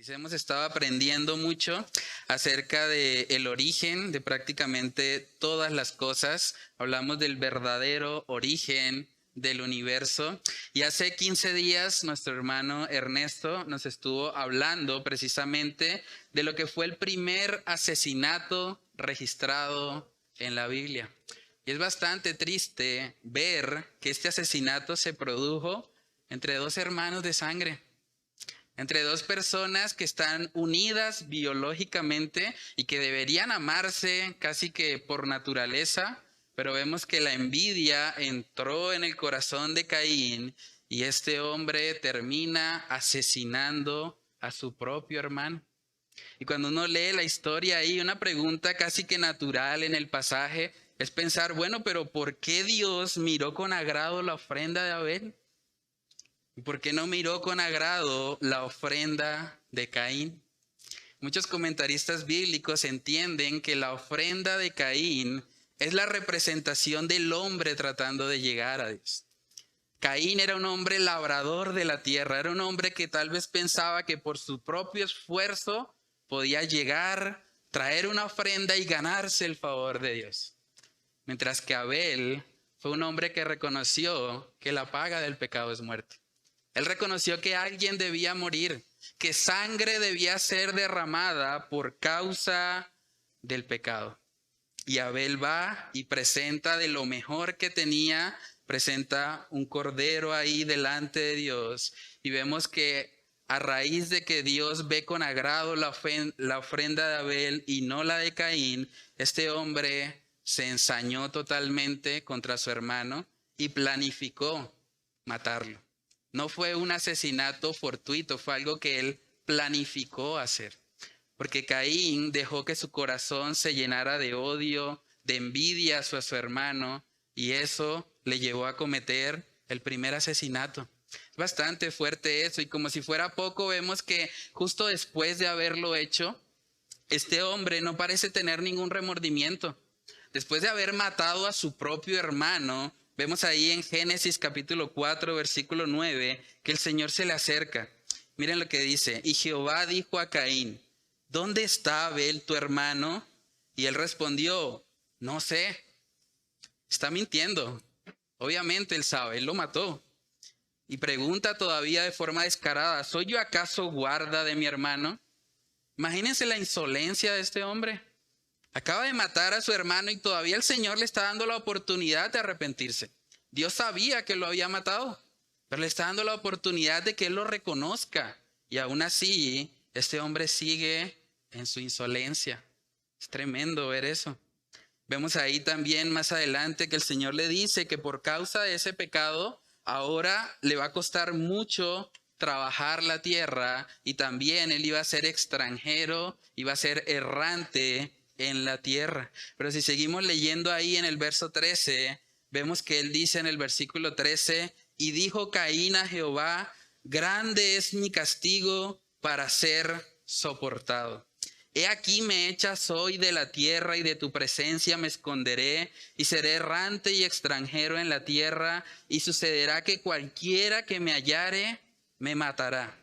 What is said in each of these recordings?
Hemos estado aprendiendo mucho acerca del origen de prácticamente todas las cosas. Hablamos del verdadero origen del universo. Y hace 15 días nuestro hermano Ernesto nos estuvo hablando precisamente de lo que fue el primer asesinato registrado en la Biblia. Y es bastante triste ver que este asesinato se produjo entre dos hermanos de sangre. Entre dos personas que están unidas biológicamente y que deberían amarse casi que por naturaleza, pero vemos que la envidia entró en el corazón de Caín y este hombre termina asesinando a su propio hermano. Y cuando uno lee la historia ahí, una pregunta casi que natural en el pasaje es pensar, bueno, pero ¿por qué Dios miró con agrado la ofrenda de Abel? ¿Y por qué no miró con agrado la ofrenda de Caín? Muchos comentaristas bíblicos entienden que la ofrenda de Caín es la representación del hombre tratando de llegar a Dios. Caín era un hombre labrador de la tierra, era un hombre que tal vez pensaba que por su propio esfuerzo podía llegar, traer una ofrenda y ganarse el favor de Dios. Mientras que Abel fue un hombre que reconoció que la paga del pecado es muerte. Él reconoció que alguien debía morir, que sangre debía ser derramada por causa del pecado. Y Abel va y presenta de lo mejor que tenía, presenta un cordero ahí delante de Dios. Y vemos que a raíz de que Dios ve con agrado la ofrenda de Abel y no la de Caín, este hombre se ensañó totalmente contra su hermano y planificó matarlo. No fue un asesinato fortuito, fue algo que él planificó hacer. Porque Caín dejó que su corazón se llenara de odio, de envidia hacia su hermano, y eso le llevó a cometer el primer asesinato. Es bastante fuerte eso, y como si fuera poco, vemos que justo después de haberlo hecho, este hombre no parece tener ningún remordimiento. Después de haber matado a su propio hermano, vemos ahí en Génesis capítulo 4, versículo 9, que el Señor se le acerca. Miren lo que dice. Y Jehová dijo a Caín, ¿dónde está Abel tu hermano? Y él respondió, no sé. Está mintiendo. Obviamente él sabe, él lo mató. Y pregunta todavía de forma descarada, ¿soy yo acaso guarda de mi hermano? Imagínense la insolencia de este hombre. Acaba de matar a su hermano y todavía el Señor le está dando la oportunidad de arrepentirse. Dios sabía que lo había matado, pero le está dando la oportunidad de que él lo reconozca. Y aún así, este hombre sigue en su insolencia. Es tremendo ver eso. Vemos ahí también más adelante que el Señor le dice que por causa de ese pecado, ahora le va a costar mucho trabajar la tierra y también él iba a ser extranjero, iba a ser errante en la tierra. Pero si seguimos leyendo ahí en el verso 13, vemos que él dice en el versículo 13, y dijo Caín a Jehová, grande es mi castigo para ser soportado. He aquí me echas hoy de la tierra y de tu presencia me esconderé y seré errante y extranjero en la tierra y sucederá que cualquiera que me hallare me matará.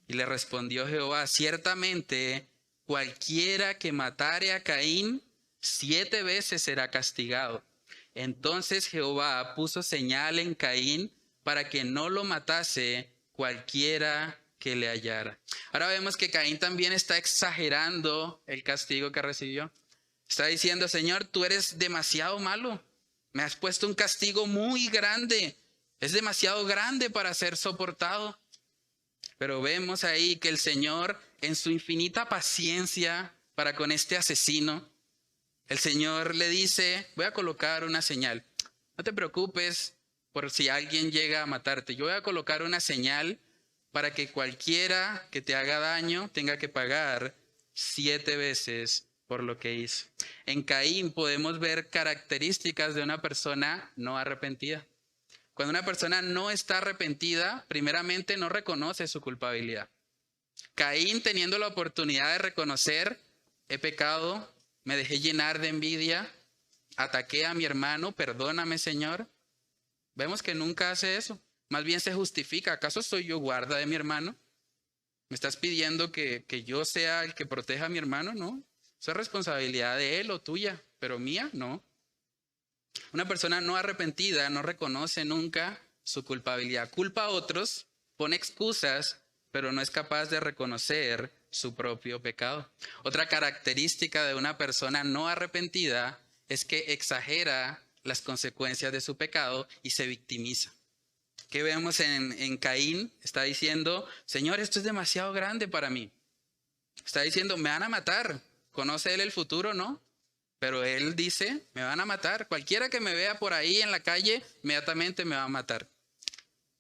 Y le respondió Jehová, ciertamente cualquiera que matare a Caín 7 veces será castigado. Entonces Jehová puso señal en Caín para que no lo matase cualquiera que le hallara. Ahora vemos que Caín también está exagerando el castigo que recibió. Está diciendo, Señor, tú eres demasiado malo. Me has puesto un castigo muy grande. Es demasiado grande para ser soportado. Pero vemos ahí que el Señor, en su infinita paciencia para con este asesino, el Señor le dice, voy a colocar una señal. No te preocupes por si alguien llega a matarte. Yo voy a colocar una señal para que cualquiera que te haga daño tenga que pagar 7 veces por lo que hizo. En Caín podemos ver características de una persona no arrepentida. Cuando una persona no está arrepentida, primeramente no reconoce su culpabilidad. Caín, teniendo la oportunidad de reconocer, he pecado, me dejé llenar de envidia, ataqué a mi hermano, perdóname, Señor. Vemos que nunca hace eso. Más bien se justifica. ¿Acaso soy yo guarda de mi hermano? estás pidiendo que yo sea el que proteja a mi hermano? No. Eso es responsabilidad de él o tuya, pero mía no. Una persona no arrepentida no reconoce nunca su culpabilidad. Culpa a otros, pone excusas, pero no es capaz de reconocer su propio pecado. Otra característica de una persona no arrepentida es que exagera las consecuencias de su pecado y se victimiza. ¿Qué vemos en Caín? Está diciendo, Señor, esto es demasiado grande para mí. Está diciendo, me van a matar. ¿Conoce él el futuro? No. Pero él dice, me van a matar. Cualquiera que me vea por ahí en la calle, inmediatamente me va a matar.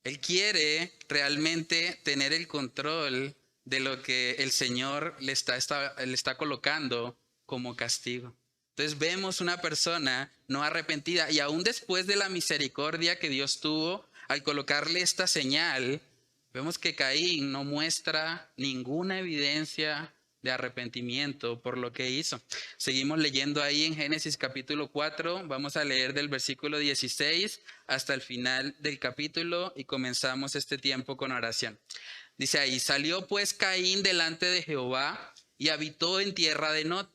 Él quiere realmente tener el control de lo que el Señor le está colocando como castigo. Entonces vemos una persona no arrepentida y aún después de la misericordia que Dios tuvo al colocarle esta señal, vemos que Caín no muestra ninguna evidencia de arrepentimiento por lo que hizo. Seguimos leyendo ahí en Génesis capítulo 4, vamos a leer del versículo 16 hasta el final del capítulo y comenzamos este tiempo con oración. Dice ahí, salió pues Caín delante de Jehová y habitó en tierra de Nod,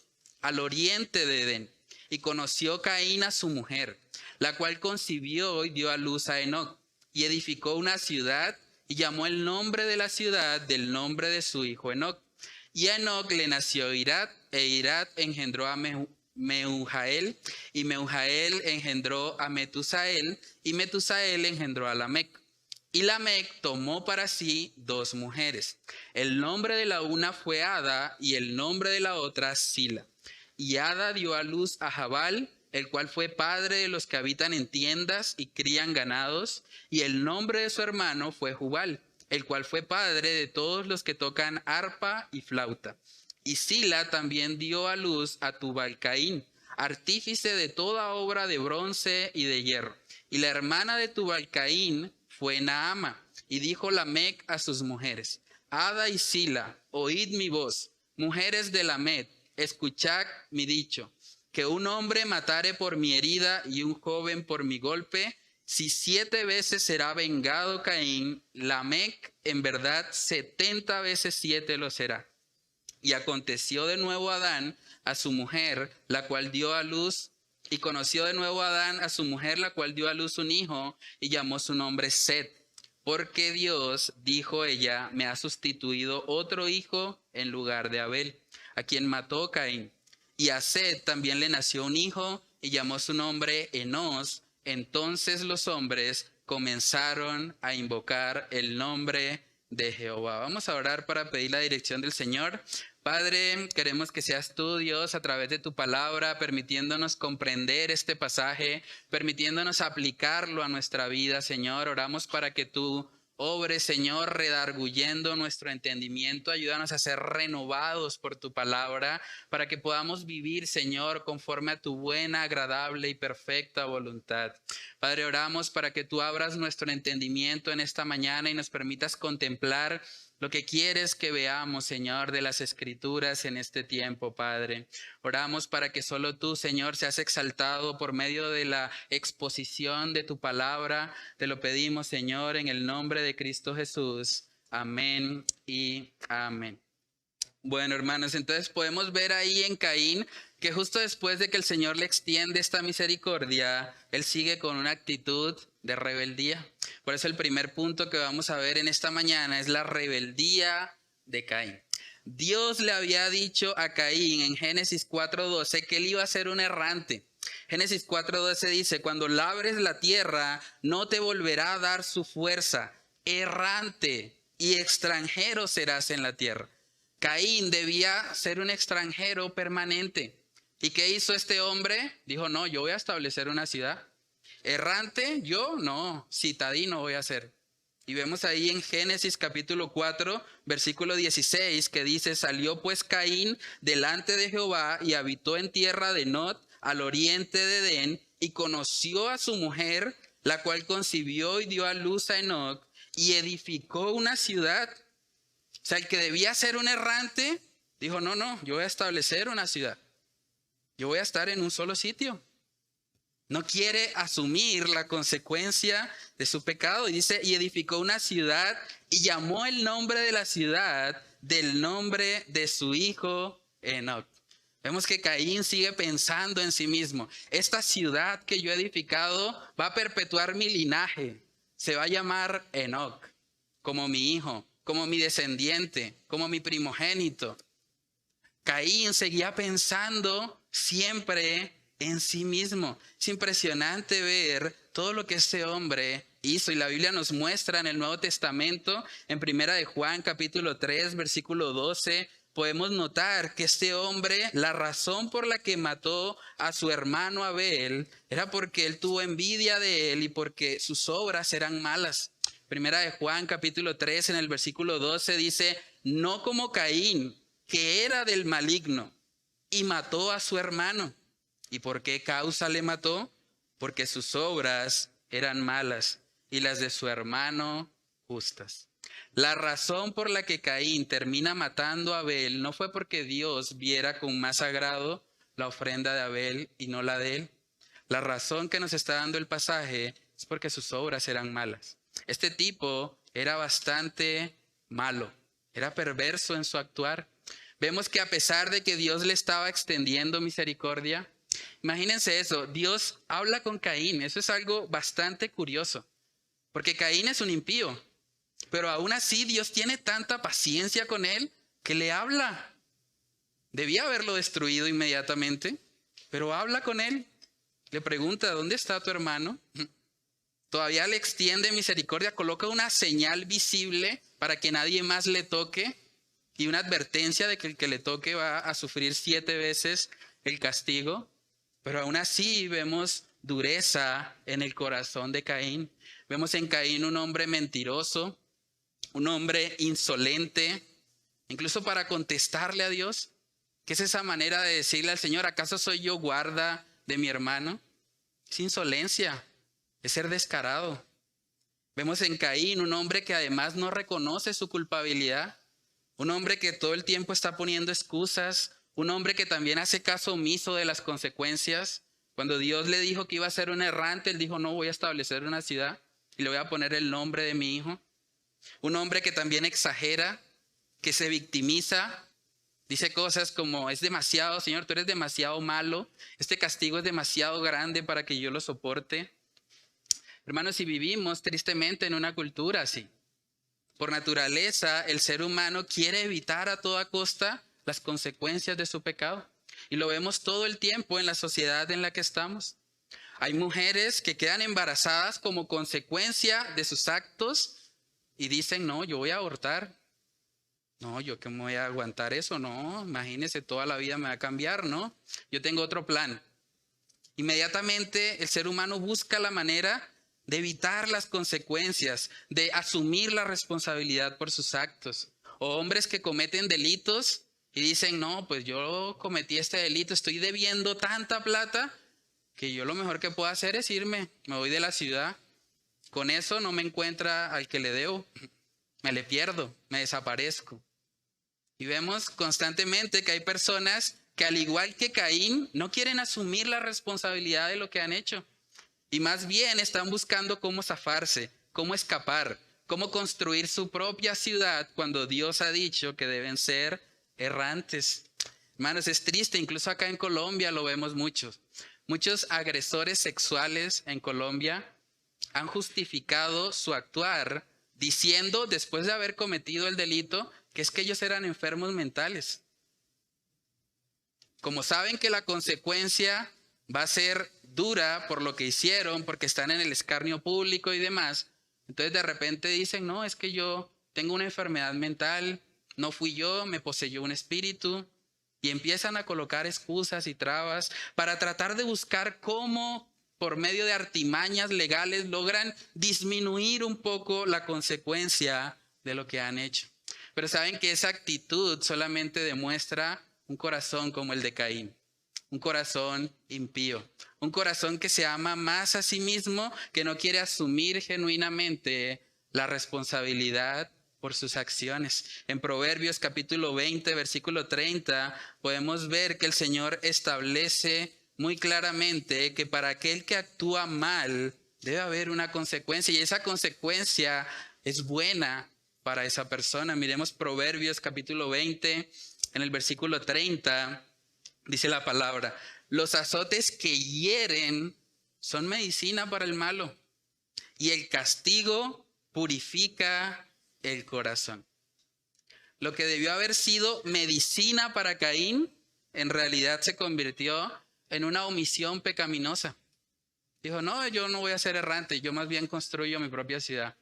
al oriente de Edén, y conoció Caín a su mujer, la cual concibió y dio a luz a Enoc, y edificó una ciudad y llamó el nombre de la ciudad del nombre de su hijo Enoc. Y a Enoc le nació Irad, e Irad engendró a Mehujael, y Mehujael engendró a Metusael, y Metusael engendró a Lamec. Y Lamec tomó para sí 2 mujeres. El nombre de la una fue Ada, y el nombre de la otra Sila. Y Ada dio a luz a Jabal, el cual fue padre de los que habitan en tiendas y crían ganados, y el nombre de su hermano fue Jubal, el cual fue padre de todos los que tocan arpa y flauta. Y Sila también dio a luz a Tubal-Caín, artífice de toda obra de bronce y de hierro. Y la hermana de Tubal-Caín fue Naama, y dijo Lamec a sus mujeres, Ada y Sila, oíd mi voz, mujeres de Lamec, escuchad mi dicho, que un hombre matare por mi herida y un joven por mi golpe, si 7 veces será vengado Caín, Lamec en verdad 70 veces 7 lo será. Y aconteció de nuevo Adán a su mujer, la cual dio a luz, y conoció de nuevo Adán a su mujer, la cual dio a luz un hijo, y llamó su nombre Set. Porque Dios, dijo ella, me ha sustituido otro hijo en lugar de Abel, a quien mató Caín. Y a Set también le nació un hijo, y llamó su nombre Enos. Entonces los hombres comenzaron a invocar el nombre de Jehová. Vamos a orar para pedir la dirección del Señor. Padre, queremos que seas tú, Dios, a través de tu palabra, permitiéndonos comprender este pasaje, permitiéndonos aplicarlo a nuestra vida, Señor. Oramos para que tú obres, Señor, redarguyendo nuestro entendimiento. Ayúdanos a ser renovados por tu palabra, para que podamos vivir, Señor, conforme a tu buena, agradable y perfecta voluntad. Padre, oramos para que tú abras nuestro entendimiento en esta mañana y nos permitas contemplar lo que quieres que veamos, Señor, de las Escrituras en este tiempo, Padre. Oramos para que solo tú, Señor, seas exaltado por medio de la exposición de tu palabra. Te lo pedimos, Señor, en el nombre de Cristo Jesús. Amén y amén. Bueno, hermanos, entonces podemos ver ahí en Caín que justo después de que el Señor le extiende esta misericordia, él sigue con una actitud de rebeldía. Por eso el primer punto que vamos a ver en esta mañana es la rebeldía de Caín. Dios le había dicho a Caín en Génesis 4:12 que él iba a ser un errante. Génesis 4:12 dice, cuando labres la tierra, no te volverá a dar su fuerza. Errante y extranjero serás en la tierra. Caín debía ser un extranjero permanente. ¿Y qué hizo este hombre? Dijo, no, yo voy a establecer una ciudad. Errante, yo no, citadino voy a ser. Y vemos ahí en Génesis capítulo 4, versículo 16, que dice, salió pues Caín delante de Jehová y habitó en tierra de Nod, al oriente de Edén, y conoció a su mujer, la cual concibió y dio a luz a Enoc, y edificó una ciudad. O sea, el que debía ser un errante, dijo, no, yo voy a establecer una ciudad. Yo voy a estar en un solo sitio. No quiere asumir la consecuencia de su pecado. Y dice, y edificó una ciudad y llamó el nombre de la ciudad del nombre de su hijo Enoc. Vemos que Caín sigue pensando en sí mismo. Esta ciudad que yo he edificado va a perpetuar mi linaje. Se va a llamar Enoc, como mi hijo, como mi descendiente, como mi primogénito. Caín seguía pensando siempre en sí mismo. Es impresionante ver todo lo que este hombre hizo, y la Biblia nos muestra en el Nuevo Testamento, en Primera de Juan, capítulo 3, versículo 12, podemos notar que este hombre, la razón por la que mató a su hermano Abel, era porque él tuvo envidia de él y porque sus obras eran malas. Primera de Juan, capítulo 3, en el versículo 12 dice, no como Caín, que era del maligno, y mató a su hermano. ¿Y por qué causa le mató? Porque sus obras eran malas y las de su hermano justas. La razón por la que Caín termina matando a Abel no fue porque Dios viera con más agrado la ofrenda de Abel y no la de él. La razón que nos está dando el pasaje es porque sus obras eran malas. Este tipo era bastante malo, era perverso en su actuar. Vemos que a pesar de que Dios le estaba extendiendo misericordia, imagínense eso, Dios habla con Caín. Eso es algo bastante curioso, porque Caín es un impío, pero aún así Dios tiene tanta paciencia con él que le habla. Debía haberlo destruido inmediatamente, pero habla con él. Le pregunta, ¿dónde está tu hermano? Todavía le extiende misericordia, coloca una señal visible para que nadie más le toque y una advertencia de que el que le toque va a sufrir 7 veces el castigo. Pero aún así vemos dureza en el corazón de Caín. Vemos en Caín un hombre mentiroso, un hombre insolente, incluso para contestarle a Dios. ¿Qué es esa manera de decirle al Señor, ¿acaso soy yo guarda de mi hermano? Es insolencia, es ser descarado. Vemos en Caín un hombre que además no reconoce su culpabilidad, un hombre que todo el tiempo está poniendo excusas, un hombre que también hace caso omiso de las consecuencias. Cuando Dios le dijo que iba a ser un errante, él dijo, no, voy a establecer una ciudad y le voy a poner el nombre de mi hijo. Un hombre que también exagera, que se victimiza, dice cosas como, es demasiado, Señor, tú eres demasiado malo, este castigo es demasiado grande para que yo lo soporte. Hermanos, si vivimos tristemente en una cultura así, por naturaleza, el ser humano quiere evitar a toda costa las consecuencias de su pecado. Y lo vemos todo el tiempo en la sociedad en la que estamos. Hay mujeres que quedan embarazadas como consecuencia de sus actos y dicen, no, yo voy a abortar. No, yo que me voy a aguantar eso, no, imagínese, toda la vida me va a cambiar, ¿no? Yo tengo otro plan. Inmediatamente el ser humano busca la manera de evitar las consecuencias, de asumir la responsabilidad por sus actos. O hombres que cometen delitos y dicen, no, pues yo cometí este delito, estoy debiendo tanta plata que yo lo mejor que puedo hacer es irme, me voy de la ciudad. Con eso no me encuentra al que le debo, me le pierdo, me desaparezco. Y vemos constantemente que hay personas que al igual que Caín no quieren asumir la responsabilidad de lo que han hecho. Y más bien están buscando cómo zafarse, cómo escapar, cómo construir su propia ciudad cuando Dios ha dicho que deben ser errantes. Hermanos, es triste, incluso acá en Colombia lo vemos muchos. Muchos agresores sexuales en Colombia han justificado su actuar diciendo, después de haber cometido el delito, que es que ellos eran enfermos mentales. Como saben que la consecuencia va a ser dura por lo que hicieron, porque están en el escarnio público y demás, entonces de repente dicen, no, es que yo tengo una enfermedad mental, no fui yo, me poseyó un espíritu, y empiezan a colocar excusas y trabas para tratar de buscar cómo por medio de artimañas legales logran disminuir un poco la consecuencia de lo que han hecho. Pero saben que esa actitud solamente demuestra un corazón como el de Caín, un corazón impío, un corazón que se ama más a sí mismo, que no quiere asumir genuinamente la responsabilidad por sus acciones. En Proverbios capítulo 20, versículo 30, podemos ver que el Señor establece muy claramente que para aquel que actúa mal debe haber una consecuencia, y esa consecuencia es buena para esa persona. Miremos Proverbios capítulo 20, en el versículo 30, dice la palabra: los azotes que hieren son medicina para el malo, y el castigo purifica el corazón. Lo que debió haber sido medicina para Caín, en realidad se convirtió en una omisión pecaminosa. Dijo, no, yo no voy a ser errante, yo más bien construyo mi propia ciudad.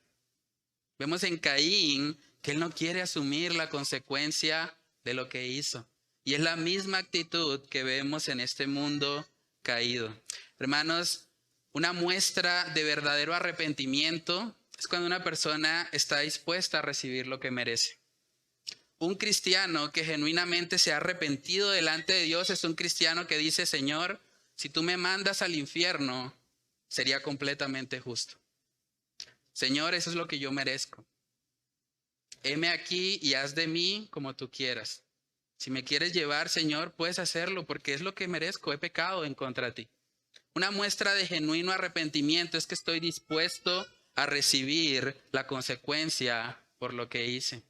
Vemos en Caín que él no quiere asumir la consecuencia de lo que hizo. Y es la misma actitud que vemos en este mundo caído. Hermanos, una muestra de verdadero arrepentimiento es cuando una persona está dispuesta a recibir lo que merece. Un cristiano que genuinamente se ha arrepentido delante de Dios es un cristiano que dice, Señor, si tú me mandas al infierno, sería completamente justo. Señor, eso es lo que yo merezco. Heme aquí y haz de mí como tú quieras. Si me quieres llevar, Señor, puedes hacerlo porque es lo que merezco. He pecado en contra de ti. Una muestra de genuino arrepentimiento es que estoy dispuesto a recibir la consecuencia por lo que hice.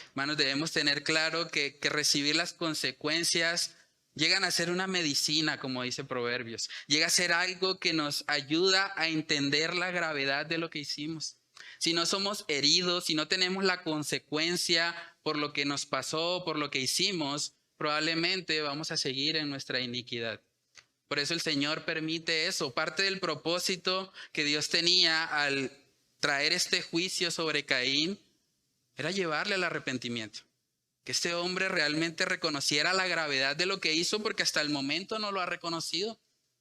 Hermanos, debemos tener claro que recibir las consecuencias llegan a ser una medicina, como dice Proverbios. Llega a ser algo que nos ayuda a entender la gravedad de lo que hicimos. Si no somos heridos, si no tenemos la consecuencia por lo que nos pasó, por lo que hicimos, probablemente vamos a seguir en nuestra iniquidad. Por eso el Señor permite eso. Parte del propósito que Dios tenía al traer este juicio sobre Caín era llevarle al arrepentimiento. Que este hombre realmente reconociera la gravedad de lo que hizo, porque hasta el momento no lo ha reconocido.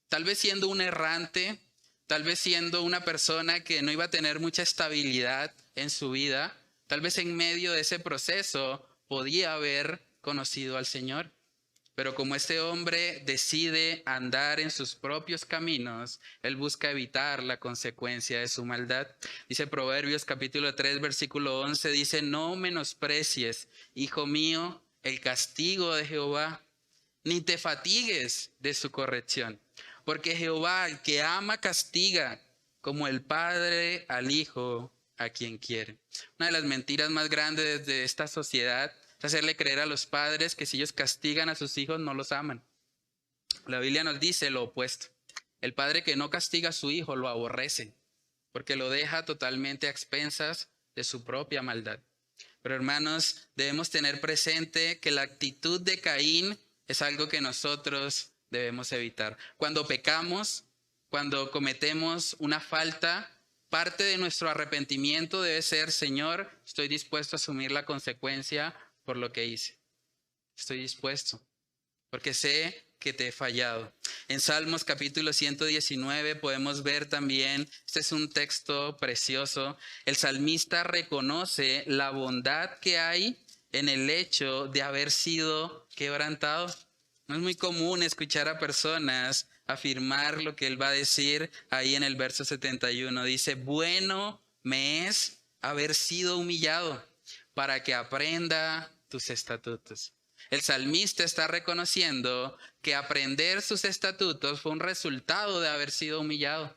Tal vez siendo un errante, tal vez siendo una persona que no iba a tener mucha estabilidad en su vida, tal vez en medio de ese proceso podía haber conocido al Señor. Pero como este hombre decide andar en sus propios caminos, él busca evitar la consecuencia de su maldad. Dice Proverbios capítulo 3, versículo 11, dice, no menosprecies, hijo mío, el castigo de Jehová, ni te fatigues de su corrección. Porque Jehová, al que ama, castiga, como el padre al hijo a quien quiere. Una de las mentiras más grandes de esta sociedad es hacerle creer a los padres que si ellos castigan a sus hijos no los aman. La Biblia nos dice lo opuesto. El padre que no castiga a su hijo lo aborrece, porque lo deja totalmente a expensas de su propia maldad. Pero hermanos, debemos tener presente que la actitud de Caín es algo que nosotros debemos evitar. Cuando pecamos, cuando cometemos una falta, parte de nuestro arrepentimiento debe ser, Señor, estoy dispuesto a asumir la consecuencia por lo que hice. Estoy dispuesto, porque sé que te he fallado. En Salmos capítulo 119 podemos ver también, este es un texto precioso, el salmista reconoce la bondad que hay en el hecho de haber sido quebrantado. No es muy común escuchar a personas afirmar lo que él va a decir ahí en el verso 71. Dice, bueno me es haber sido humillado para que aprenda tus estatutos. El salmista está reconociendo que aprender sus estatutos fue un resultado de haber sido humillado.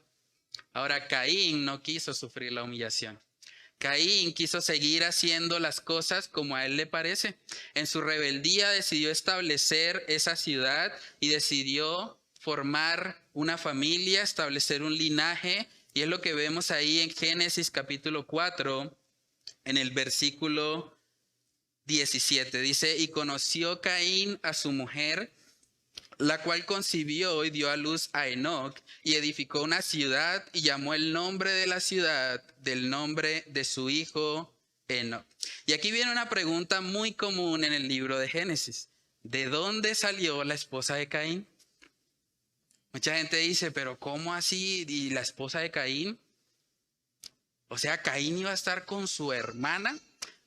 Ahora, Caín no quiso sufrir la humillación. Caín quiso seguir haciendo las cosas como a él le parece. En su rebeldía decidió establecer esa ciudad y decidió formar una familia, establecer un linaje. Y es lo que vemos ahí en Génesis capítulo 4, en el versículo 17. Dice, y conoció Caín a su mujer, la cual concibió y dio a luz a Enoc, y edificó una ciudad y llamó el nombre de la ciudad del nombre de su hijo Enoc. Y aquí viene una pregunta muy común en el libro de Génesis. ¿De dónde salió la esposa de Caín? Mucha gente dice, pero ¿cómo así? ¿Y la esposa de Caín? O sea, Caín iba a estar con su hermana.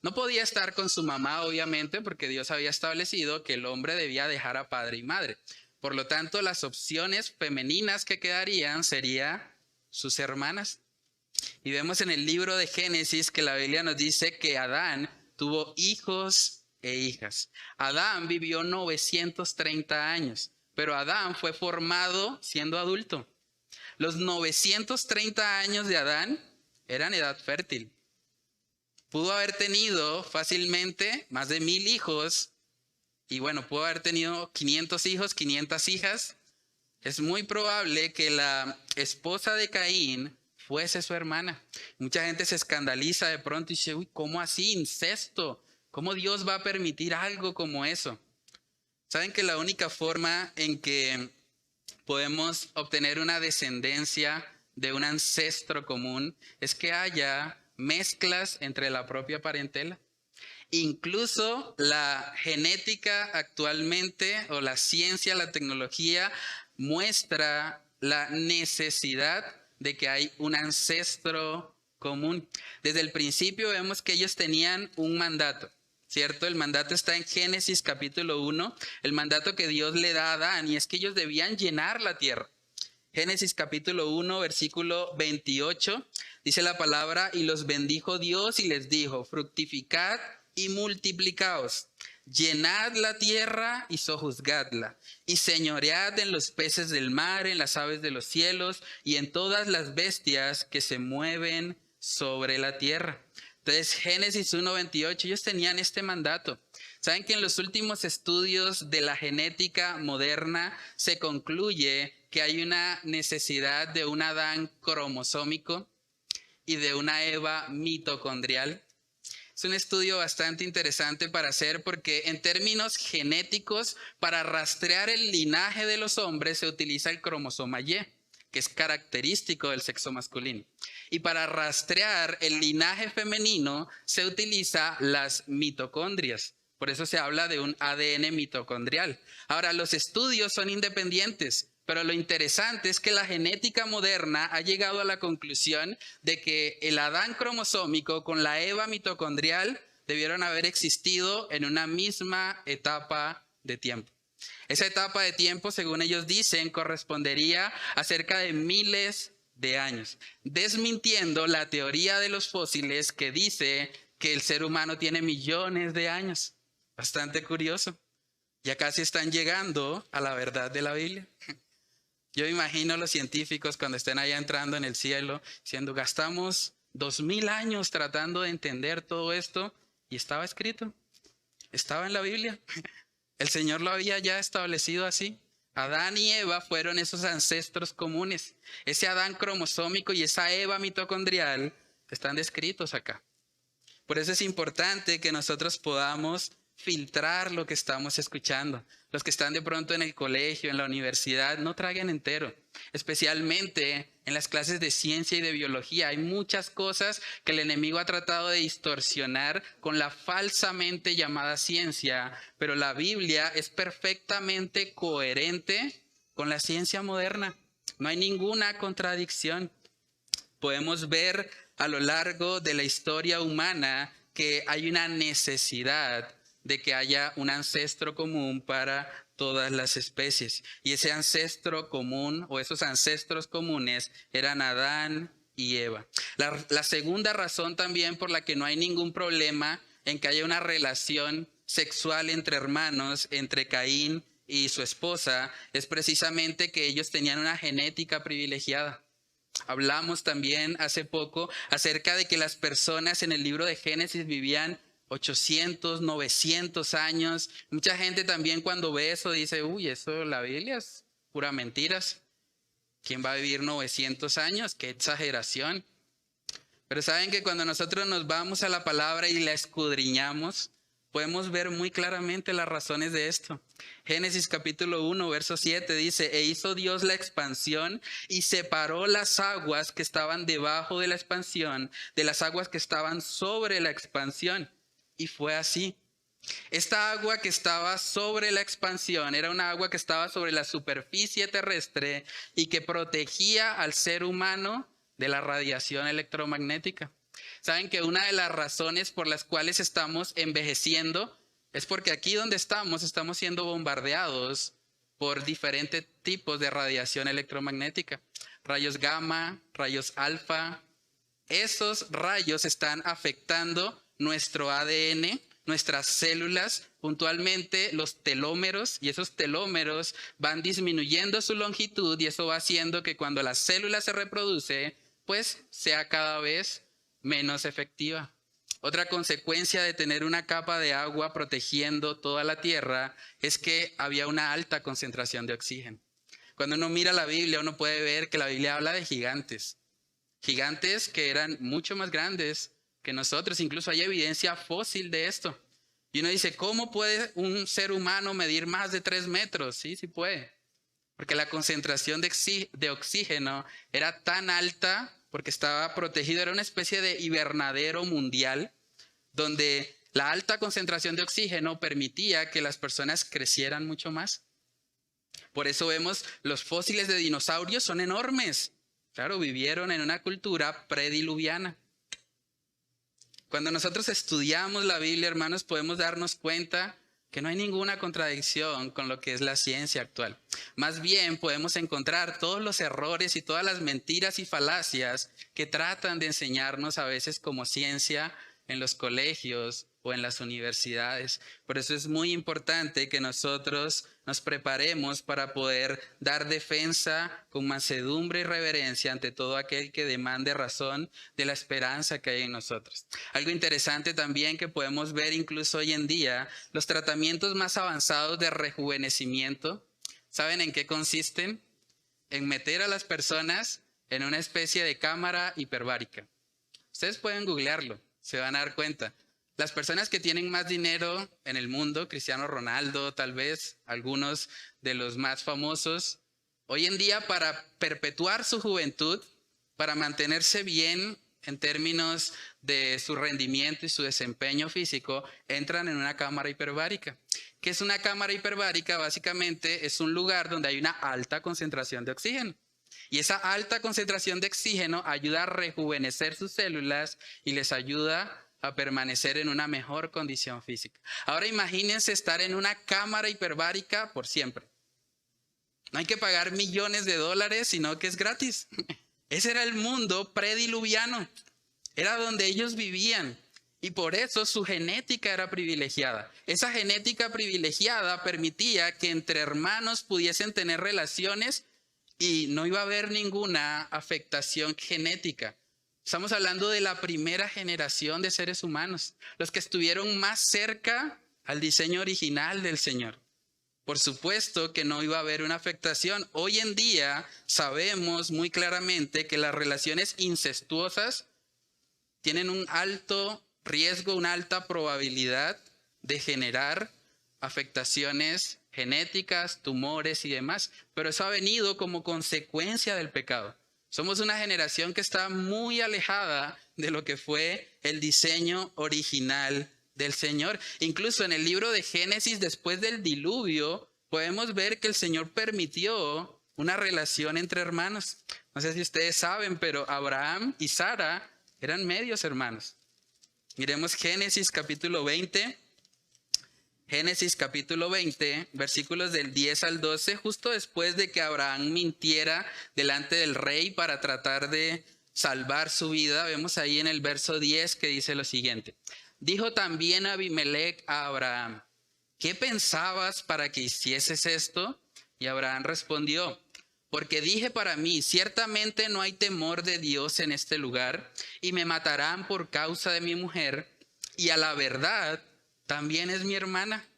No podía estar con su mamá, obviamente, porque Dios había establecido que el hombre debía dejar a padre y madre. Por lo tanto, las opciones femeninas que quedarían serían sus hermanas. Y vemos en el libro de Génesis que la Biblia nos dice que Adán tuvo hijos e hijas. Adán vivió 930 años, pero Adán fue formado siendo adulto. Los 930 años de Adán eran edad fértil. Pudo haber tenido fácilmente más de 1000 hijos y bueno, pudo haber tenido 500 hijos, 500 hijas. Es muy probable que la esposa de Caín fuese su hermana. Mucha gente se escandaliza de pronto y dice, uy, ¿cómo así? Incesto. ¿Cómo Dios va a permitir algo como eso? ¿Saben que la única forma en que podemos obtener una descendencia de un ancestro común es que haya mezclas entre la propia parentela? Incluso la genética actualmente, o la ciencia, la tecnología, muestra la necesidad de que hay un ancestro común. Desde el principio vemos que ellos tenían un mandato, ¿cierto? El mandato está en Génesis capítulo 1, el mandato que Dios le da a Adán, y es que ellos debían llenar la tierra. Génesis capítulo 1, versículo 28, dice la palabra, y los bendijo Dios y les dijo, fructificad y multiplicaos, llenad la tierra y sojuzgadla, y señoread en los peces del mar, en las aves de los cielos, y en todas las bestias que se mueven sobre la tierra. Entonces, Génesis 1:28, ellos tenían este mandato. Saben que en los últimos estudios de la genética moderna se concluye que hay una necesidad de un Adán cromosómico y de una Eva mitocondrial. Es un estudio bastante interesante para hacer porque en términos genéticos, para rastrear el linaje de los hombres se utiliza el cromosoma Y, que es característico del sexo masculino. Y para rastrear el linaje femenino se utiliza las mitocondrias. Por eso se habla de un ADN mitocondrial. Ahora, los estudios son independientes, pero lo interesante es que la genética moderna ha llegado a la conclusión de que el Adán cromosómico con la Eva mitocondrial debieron haber existido en una misma etapa de tiempo. Esa etapa de tiempo, según ellos dicen, correspondería a cerca de miles de años, desmintiendo la teoría de los fósiles que dice que el ser humano tiene millones de años. Bastante curioso. Ya casi están llegando a la verdad de la Biblia. Yo imagino a los científicos cuando estén allá entrando en el cielo, diciendo, gastamos 2000 años tratando de entender todo esto y estaba escrito, estaba en la Biblia. El Señor lo había ya establecido así. Adán y Eva fueron esos ancestros comunes. Ese Adán cromosómico y esa Eva mitocondrial están descritos acá. Por eso es importante que nosotros podamos filtrar lo que estamos escuchando. Los que están de pronto en el colegio, en la universidad, no traguen entero. Especialmente en las clases de ciencia y de biología. Hay muchas cosas que el enemigo ha tratado de distorsionar con la falsamente llamada ciencia, pero la Biblia es perfectamente coherente con la ciencia moderna. No hay ninguna contradicción. Podemos ver a lo largo de la historia humana que hay una necesidad de que haya un ancestro común para todas las especies. Y ese ancestro común o esos ancestros comunes eran Adán y Eva. La segunda razón también por la que no hay ningún problema en que haya una relación sexual entre hermanos, entre Caín y su esposa, es precisamente que ellos tenían una genética privilegiada. Hablamos también hace poco acerca de que las personas en el libro de Génesis vivían 800, 900 años. Mucha gente también cuando ve eso dice, uy, eso la Biblia es pura mentiras. ¿Quién va a vivir 900 años? ¡Qué exageración! Pero saben que cuando nosotros nos vamos a la palabra y la escudriñamos, podemos ver muy claramente las razones de esto. Génesis capítulo 1, verso 7 dice, e hizo Dios la expansión y separó las aguas que estaban debajo de la expansión de las aguas que estaban sobre la expansión. Y fue así. Esta agua que estaba sobre la expansión era una agua que estaba sobre la superficie terrestre y que protegía al ser humano de la radiación electromagnética. Saben que una de las razones por las cuales estamos envejeciendo es porque aquí donde estamos siendo bombardeados por diferentes tipos de radiación electromagnética. Rayos gamma, rayos alfa. Esos rayos están afectando nuestro ADN, nuestras células, puntualmente los telómeros, y esos telómeros van disminuyendo su longitud y eso va haciendo que cuando la célula se reproduce, pues sea cada vez menos efectiva. Otra consecuencia de tener una capa de agua protegiendo toda la tierra es que había una alta concentración de oxígeno. Cuando uno mira la Biblia, uno puede ver que la Biblia habla de gigantes. Gigantes que eran mucho más grandes que nosotros. Incluso hay evidencia fósil de esto. Y uno dice, ¿cómo puede un ser humano medir más de 3 metros? Sí, sí puede. Porque la concentración de oxígeno era tan alta porque estaba protegido. Era una especie de invernadero mundial donde la alta concentración de oxígeno permitía que las personas crecieran mucho más. Por eso vemos los fósiles de dinosaurios son enormes. Claro, vivieron en una cultura prediluviana. Cuando nosotros estudiamos la Biblia, hermanos, podemos darnos cuenta que no hay ninguna contradicción con lo que es la ciencia actual. Más bien podemos encontrar todos los errores y todas las mentiras y falacias que tratan de enseñarnos a veces como ciencia en los colegios o en las universidades. Por eso es muy importante que nosotros nos preparemos para poder dar defensa con mansedumbre y reverencia ante todo aquel que demande razón de la esperanza que hay en nosotros. Algo interesante también que podemos ver incluso hoy en día, los tratamientos más avanzados de rejuvenecimiento, ¿saben en qué consisten? En meter a las personas en una especie de cámara hiperbárica. Ustedes pueden googlearlo, se van a dar cuenta. Las personas que tienen más dinero en el mundo, Cristiano Ronaldo, tal vez, algunos de los más famosos, hoy en día para perpetuar su juventud, para mantenerse bien en términos de su rendimiento y su desempeño físico, entran en una cámara hiperbárica. ¿Qué es una cámara hiperbárica? Básicamente es un lugar donde hay una alta concentración de oxígeno. Y esa alta concentración de oxígeno ayuda a rejuvenecer sus células y les ayuda a permanecer en una mejor condición física. Ahora imagínense estar en una cámara hiperbárica por siempre. No hay que pagar millones de dólares, sino que es gratis. Ese era el mundo prediluviano. Era donde ellos vivían. Y por eso su genética era privilegiada. Esa genética privilegiada permitía que entre hermanos pudiesen tener relaciones y no iba a haber ninguna afectación genética. Estamos hablando de la primera generación de seres humanos, los que estuvieron más cerca al diseño original del Señor. Por supuesto que no iba a haber una afectación. Hoy en día sabemos muy claramente que las relaciones incestuosas tienen un alto riesgo, una alta probabilidad de generar afectaciones genéticas, tumores y demás. Pero eso ha venido como consecuencia del pecado. Somos una generación que está muy alejada de lo que fue el diseño original del Señor. Incluso en el libro de Génesis, después del diluvio, podemos ver que el Señor permitió una relación entre hermanos. No sé si ustedes saben, pero Abraham y Sara eran medios hermanos. Miremos Génesis capítulo 20. Génesis capítulo 20, versículos del 10 al 12, justo después de que Abraham mintiera delante del rey para tratar de salvar su vida, vemos ahí en el verso 10 que dice lo siguiente. Dijo también Abimelec a Abraham, ¿qué pensabas para que hicieses esto? Y Abraham respondió, porque dije para mí, ciertamente no hay temor de Dios en este lugar, y me matarán por causa de mi mujer, y a la verdad también es mi hermana.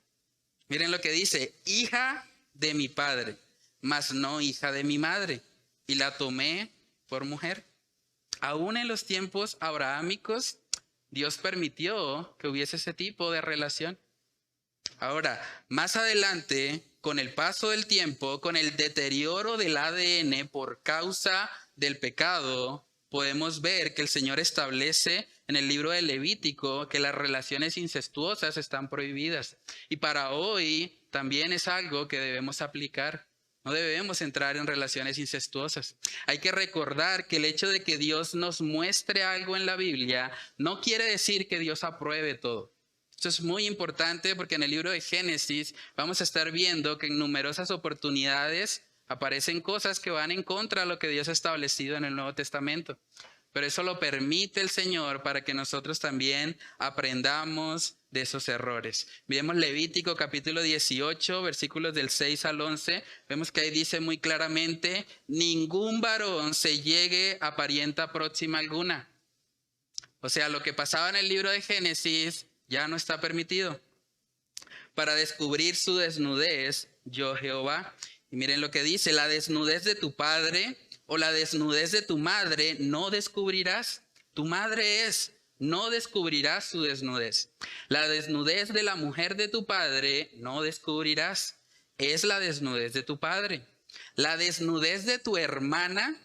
Miren lo que dice, hija de mi padre, mas no hija de mi madre. Y la tomé por mujer. Aún en los tiempos abrahámicos, Dios permitió que hubiese ese tipo de relación. Ahora, más adelante, con el paso del tiempo, con el deterioro del ADN por causa del pecado, podemos ver que el Señor establece en el libro de Levítico que las relaciones incestuosas están prohibidas. Y para hoy también es algo que debemos aplicar. No debemos entrar en relaciones incestuosas. Hay que recordar que el hecho de que Dios nos muestre algo en la Biblia no quiere decir que Dios apruebe todo. Esto es muy importante porque en el libro de Génesis vamos a estar viendo que en numerosas oportunidades aparecen cosas que van en contra de lo que Dios ha establecido en el Nuevo Testamento. Pero eso lo permite el Señor para que nosotros también aprendamos de esos errores. Vemos Levítico capítulo 18, versículos del 6 al 11. Vemos que ahí dice muy claramente, ningún varón se llegue a parienta próxima alguna. O sea, lo que pasaba en el libro de Génesis ya no está permitido. Para descubrir su desnudez, yo Jehová. Y miren lo que dice, la desnudez de tu padre o la desnudez de tu madre no descubrirás. Tu madre es, no descubrirás su desnudez. La desnudez de la mujer de tu padre no descubrirás. Es la desnudez de tu padre. La desnudez de tu hermana,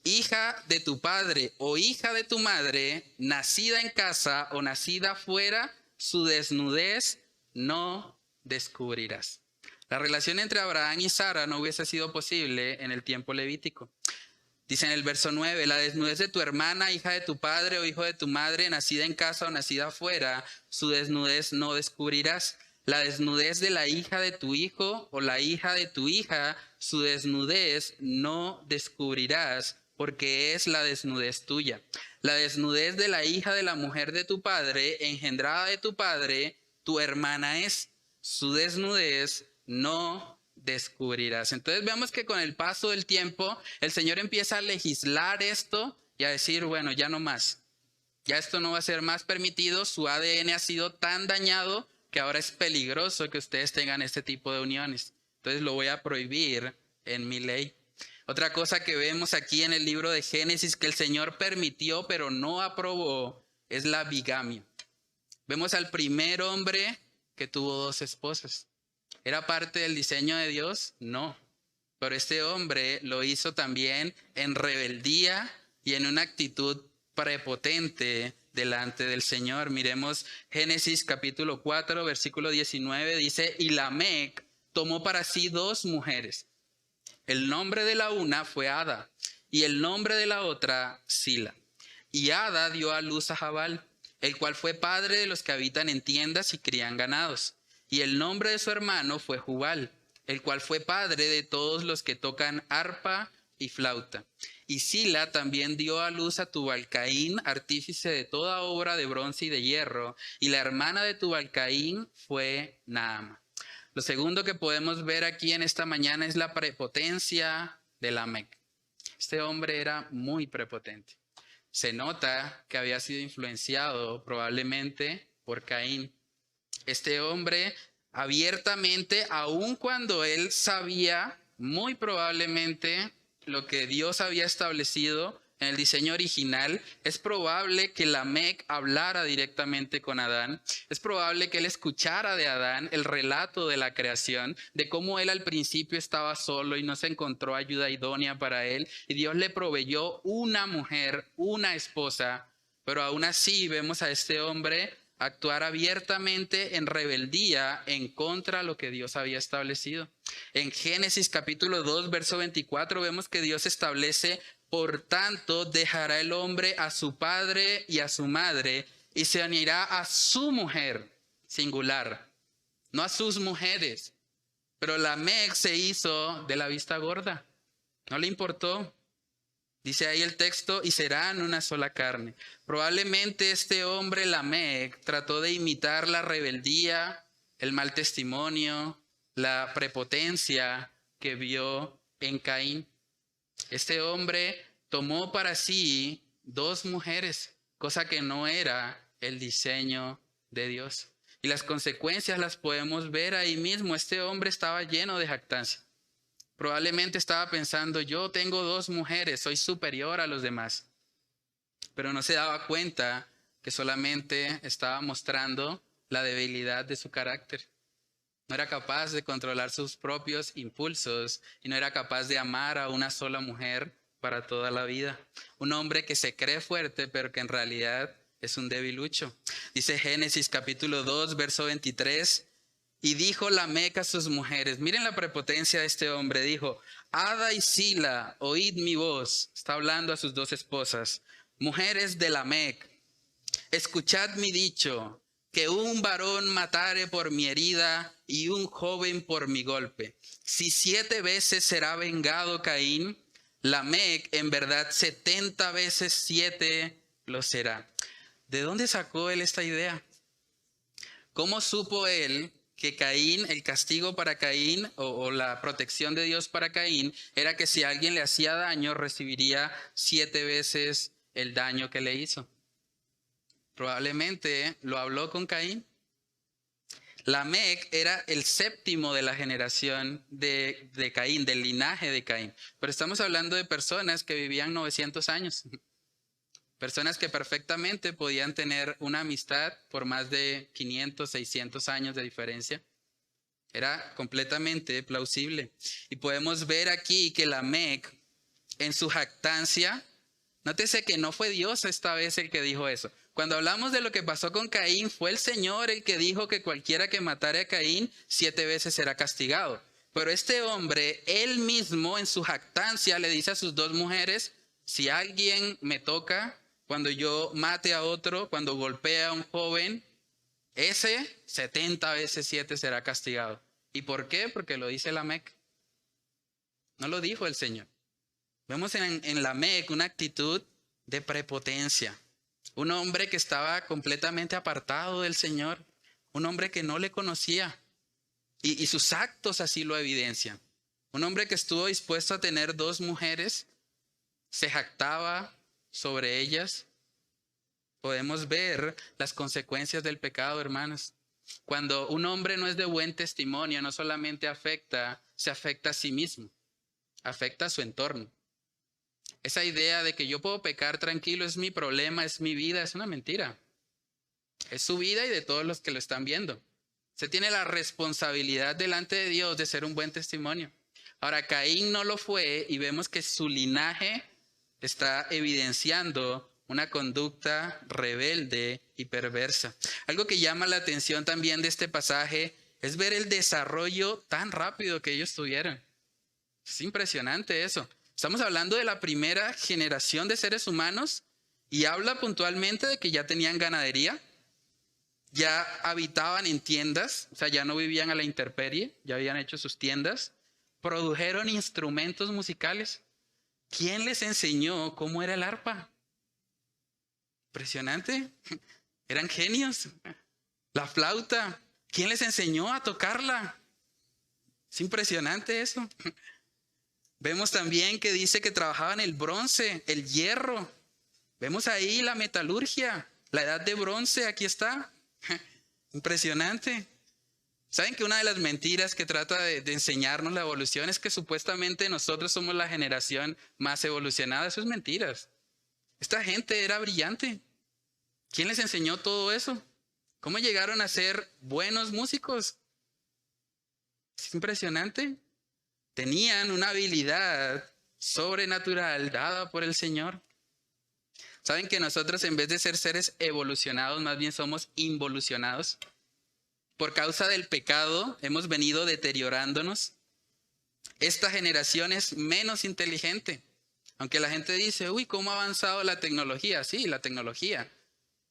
hija de tu padre o hija de tu madre, nacida en casa o nacida fuera, su desnudez no descubrirás. La relación entre Abraham y Sara no hubiese sido posible en el tiempo levítico. Dice en el verso 9, la desnudez de tu hermana, hija de tu padre o hijo de tu madre, nacida en casa o nacida fuera, su desnudez no descubrirás. La desnudez de la hija de tu hijo o la hija de tu hija, su desnudez no descubrirás, porque es la desnudez tuya. La desnudez de la hija de la mujer de tu padre, engendrada de tu padre, tu hermana es. Su desnudez no descubrirás. Entonces vemos que con el paso del tiempo, el Señor empieza a legislar esto y a decir, bueno, ya no más. Ya esto no va a ser más permitido. Su ADN ha sido tan dañado que ahora es peligroso que ustedes tengan este tipo de uniones. Entonces lo voy a prohibir en mi ley. Otra cosa que vemos aquí en el libro de Génesis que el Señor permitió pero no aprobó es la bigamia. Vemos al primer hombre que tuvo 2 esposas. ¿Era parte del diseño de Dios? No. Pero este hombre lo hizo también en rebeldía y en una actitud prepotente delante del Señor. Miremos Génesis capítulo 4, versículo 19, dice, y Lamec tomó para sí 2 mujeres. El nombre de la una fue Ada y el nombre de la otra Sila. Y Ada dio a luz a Jabal, el cual fue padre de los que habitan en tiendas y crían ganados. Y el nombre de su hermano fue Jubal, el cual fue padre de todos los que tocan arpa y flauta. Y Sila también dio a luz a Tubal-Caín, artífice de toda obra de bronce y de hierro. Y la hermana de Tubal-Caín fue Naama. Lo segundo que podemos ver aquí en esta mañana es la prepotencia de Lamec. Este hombre era muy prepotente. Se nota que había sido influenciado probablemente por Caín. Este hombre abiertamente, aun cuando él sabía muy probablemente lo que Dios había establecido en el diseño original, es probable que Lamec hablara directamente con Adán. Es probable que él escuchara de Adán el relato de la creación, de cómo él al principio estaba solo y no se encontró ayuda idónea para él. Y Dios le proveyó una mujer, una esposa, pero aún así vemos a este hombre actuar abiertamente en rebeldía en contra de lo que Dios había establecido. En Génesis capítulo 2, verso 24, vemos que Dios establece, por tanto, dejará el hombre a su padre y a su madre y se unirá a su mujer, singular, no a sus mujeres. Pero Lamec se hizo de la vista gorda, no le importó. Dice ahí el texto, y serán una sola carne. Probablemente este hombre Lamec trató de imitar la rebeldía, el mal testimonio, la prepotencia que vio en Caín. Este hombre tomó para sí 2 mujeres, cosa que no era el diseño de Dios. Y las consecuencias las podemos ver ahí mismo. Este hombre estaba lleno de jactancia. Probablemente estaba pensando, yo tengo 2 mujeres, soy superior a los demás. Pero no se daba cuenta que solamente estaba mostrando la debilidad de su carácter. No era capaz de controlar sus propios impulsos y no era capaz de amar a una sola mujer para toda la vida. Un hombre que se cree fuerte, pero que en realidad es un debilucho. Dice Génesis capítulo 2, verso 23. Y dijo Lamec a sus mujeres, miren la prepotencia de este hombre, dijo, Ada y Sila, oíd mi voz. Está hablando a sus 2 esposas. Mujeres de Lamec, escuchad mi dicho, que un varón matare por mi herida y un joven por mi golpe. Si 7 veces será vengado Caín, Lamec en verdad 70 veces 7 lo será. ¿De dónde sacó él esta idea? ¿Cómo supo él que Caín, el castigo para Caín o la protección de Dios para Caín era que si alguien le hacía daño recibiría 7 veces el daño que le hizo. Probablemente lo habló con Caín. Lamec era el séptimo de la generación de Caín, del linaje de Caín. Pero estamos hablando de personas que vivían 900 años. Personas que perfectamente podían tener una amistad por más de 500, 600 años de diferencia. Era completamente plausible. Y podemos ver aquí que Lamec, en su jactancia, nótese que no fue Dios esta vez el que dijo eso. Cuando hablamos de lo que pasó con Caín, fue el Señor el que dijo que cualquiera que matare a Caín 7 veces será castigado. Pero este hombre, él mismo en su jactancia le dice a sus 2 mujeres, si alguien me toca, cuando yo mate a otro, cuando golpee a un joven, ese 70 veces 7 será castigado. ¿Y por qué? Porque lo dice Lamec. No lo dijo el Señor. Vemos en Lamec una actitud de prepotencia. Un hombre que estaba completamente apartado del Señor. Un hombre que no le conocía. Y sus actos así lo evidencian. Un hombre que estuvo dispuesto a tener 2 mujeres. Se jactaba sobre ellas. Podemos ver las consecuencias del pecado, hermanos. Cuando un hombre no es de buen testimonio, no solamente se afecta a sí mismo. Afecta a su entorno. Esa idea de que yo puedo pecar tranquilo, es mi problema, es mi vida, es una mentira. Es su vida y de todos los que lo están viendo. Se tiene la responsabilidad delante de Dios de ser un buen testimonio. Ahora, Caín no lo fue y vemos que su linaje está evidenciando una conducta rebelde y perversa. Algo que llama la atención también de este pasaje es ver el desarrollo tan rápido que ellos tuvieron. Es impresionante eso. Estamos hablando de la primera generación de seres humanos y habla puntualmente de que ya tenían ganadería, ya habitaban en tiendas, o sea, ya no vivían a la intemperie, ya habían hecho sus tiendas, produjeron instrumentos musicales. ¿Quién les enseñó cómo era el arpa? Impresionante. Eran genios. La flauta, ¿quién les enseñó a tocarla? Es impresionante eso. Vemos también que dice que trabajaban el bronce, el hierro. Vemos ahí la metalurgia, la edad de bronce, aquí está. Impresionante. ¿Saben que una de las mentiras que trata de enseñarnos la evolución es que supuestamente nosotros somos la generación más evolucionada? Eso es mentiras. Esta gente era brillante. ¿Quién les enseñó todo eso? ¿Cómo llegaron a ser buenos músicos? Es impresionante. Tenían una habilidad sobrenatural dada por el Señor. ¿Saben que nosotros en vez de ser seres evolucionados, más bien somos involucionados? Por causa del pecado hemos venido deteriorándonos. Esta generación es menos inteligente. Aunque la gente dice, uy, ¿cómo ha avanzado la tecnología? Sí, la tecnología.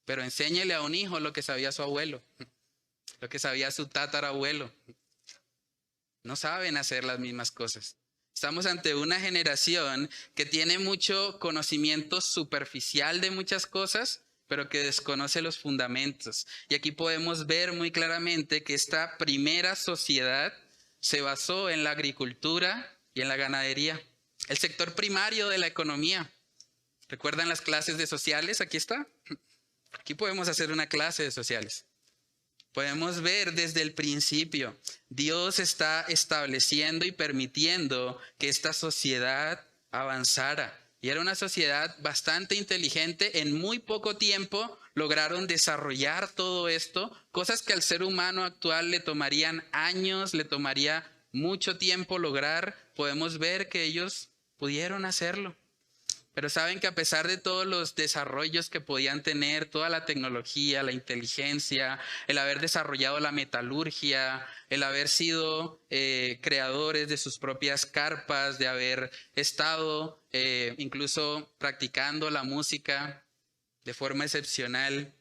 Pero enséñele a un hijo lo que sabía su abuelo, lo que sabía su tatarabuelo. No saben hacer las mismas cosas. Estamos ante una generación que tiene mucho conocimiento superficial de muchas cosas, pero que desconoce los fundamentos. Y aquí podemos ver muy claramente que esta primera sociedad se basó en la agricultura y en la ganadería. El sector primario de la economía. ¿Recuerdan las clases de sociales? Aquí está. Aquí podemos hacer una clase de sociales. Podemos ver desde el principio, Dios está estableciendo y permitiendo que esta sociedad avanzara. Y era una sociedad bastante inteligente. En muy poco tiempo lograron desarrollar todo esto, cosas que al ser humano actual le tomarían años, le tomaría mucho tiempo lograr. Podemos ver que ellos pudieron hacerlo. Pero saben que a pesar de todos los desarrollos que podían tener, toda la tecnología, la inteligencia, el haber desarrollado la metalurgia, el haber sido creadores de sus propias carpas, de haber estado incluso practicando la música de forma excepcional,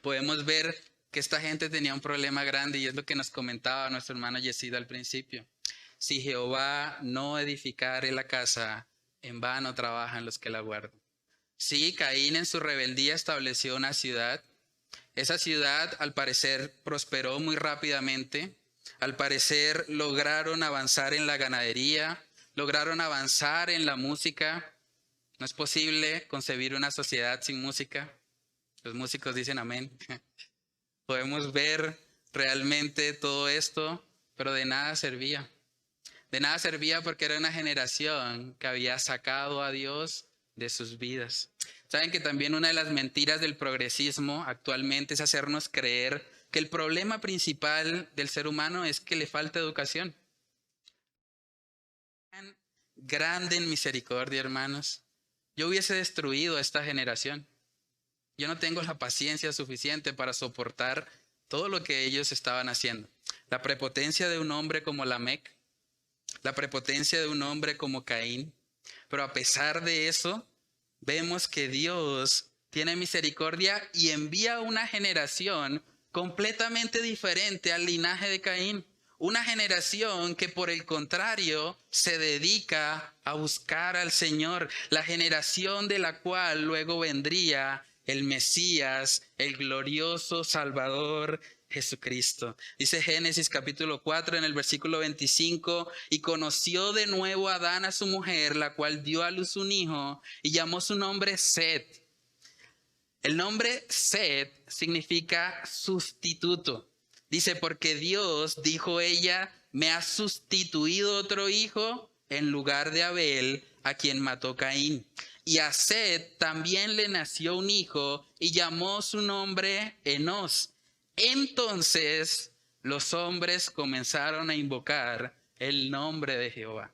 podemos ver que esta gente tenía un problema grande y es lo que nos comentaba nuestro hermano Yesida al principio. Si Jehová no edificare la casa, en vano trabajan los que la guardan. Sí, Caín en su rebeldía estableció una ciudad. Esa ciudad al parecer prosperó muy rápidamente. Al parecer lograron avanzar en la ganadería, lograron avanzar en la música. No es posible concebir una sociedad sin música. Los músicos dicen amén. Podemos ver realmente todo esto, pero de nada servía. De nada servía porque era una generación que había sacado a Dios de sus vidas. Saben que también una de las mentiras del progresismo actualmente es hacernos creer que el problema principal del ser humano es que le falta educación. Grande en misericordia, hermanos. Yo hubiese destruido a esta generación. Yo no tengo la paciencia suficiente para soportar todo lo que ellos estaban haciendo. La prepotencia de un hombre como Lamec, la prepotencia de un hombre como Caín. Pero a pesar de eso, vemos que Dios tiene misericordia y envía una generación completamente diferente al linaje de Caín. Una generación que por el contrario se dedica a buscar al Señor. La generación de la cual luego vendría el Mesías, el glorioso Salvador Jesucristo. Dice Génesis capítulo 4 en el versículo 25, y conoció de nuevo Adán a su mujer, la cual dio a luz un hijo y llamó su nombre Set. El nombre Set significa sustituto. Dice, porque Dios, dijo ella, me ha sustituido otro hijo en lugar de Abel, a quien mató Caín. Y a Set también le nació un hijo y llamó su nombre Enos. Entonces los hombres comenzaron a invocar el nombre de Jehová.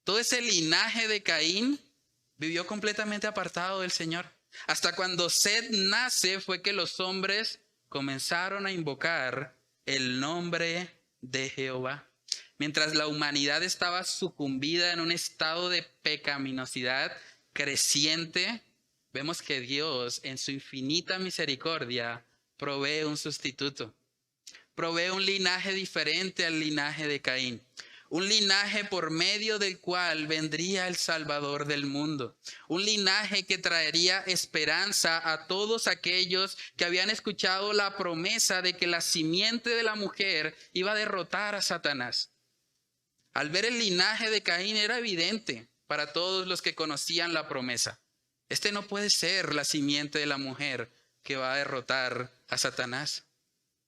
Todo ese linaje de Caín vivió completamente apartado del Señor. Hasta cuando Set nace fue que los hombres comenzaron a invocar el nombre de Jehová. Mientras la humanidad estaba sucumbida en un estado de pecaminosidad creciente, vemos que Dios en su infinita misericordia provee un sustituto. Provee un linaje diferente al linaje de Caín. Un linaje por medio del cual vendría el Salvador del mundo. Un linaje que traería esperanza a todos aquellos que habían escuchado la promesa de que la simiente de la mujer iba a derrotar a Satanás. Al ver el linaje de Caín era evidente para todos los que conocían la promesa. Este no puede ser la simiente de la mujer que va a derrotar a Satanás.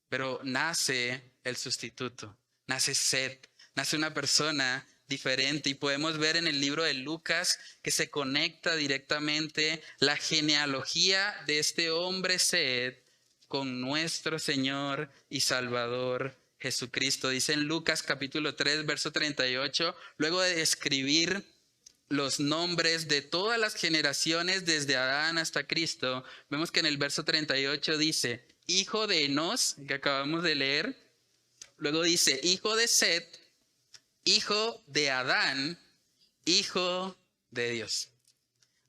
Pero nace el sustituto, nace Set. Nace una persona diferente y podemos ver en el libro de Lucas que se conecta directamente la genealogía de este hombre Set con nuestro Señor y Salvador Jesucristo. Dice en Lucas capítulo 3, verso 38, luego de describir los nombres de todas las generaciones desde Adán hasta Cristo, vemos que en el verso 38 dice, hijo de Enos, que acabamos de leer, luego dice, hijo de Set, hijo de Adán, hijo de Dios.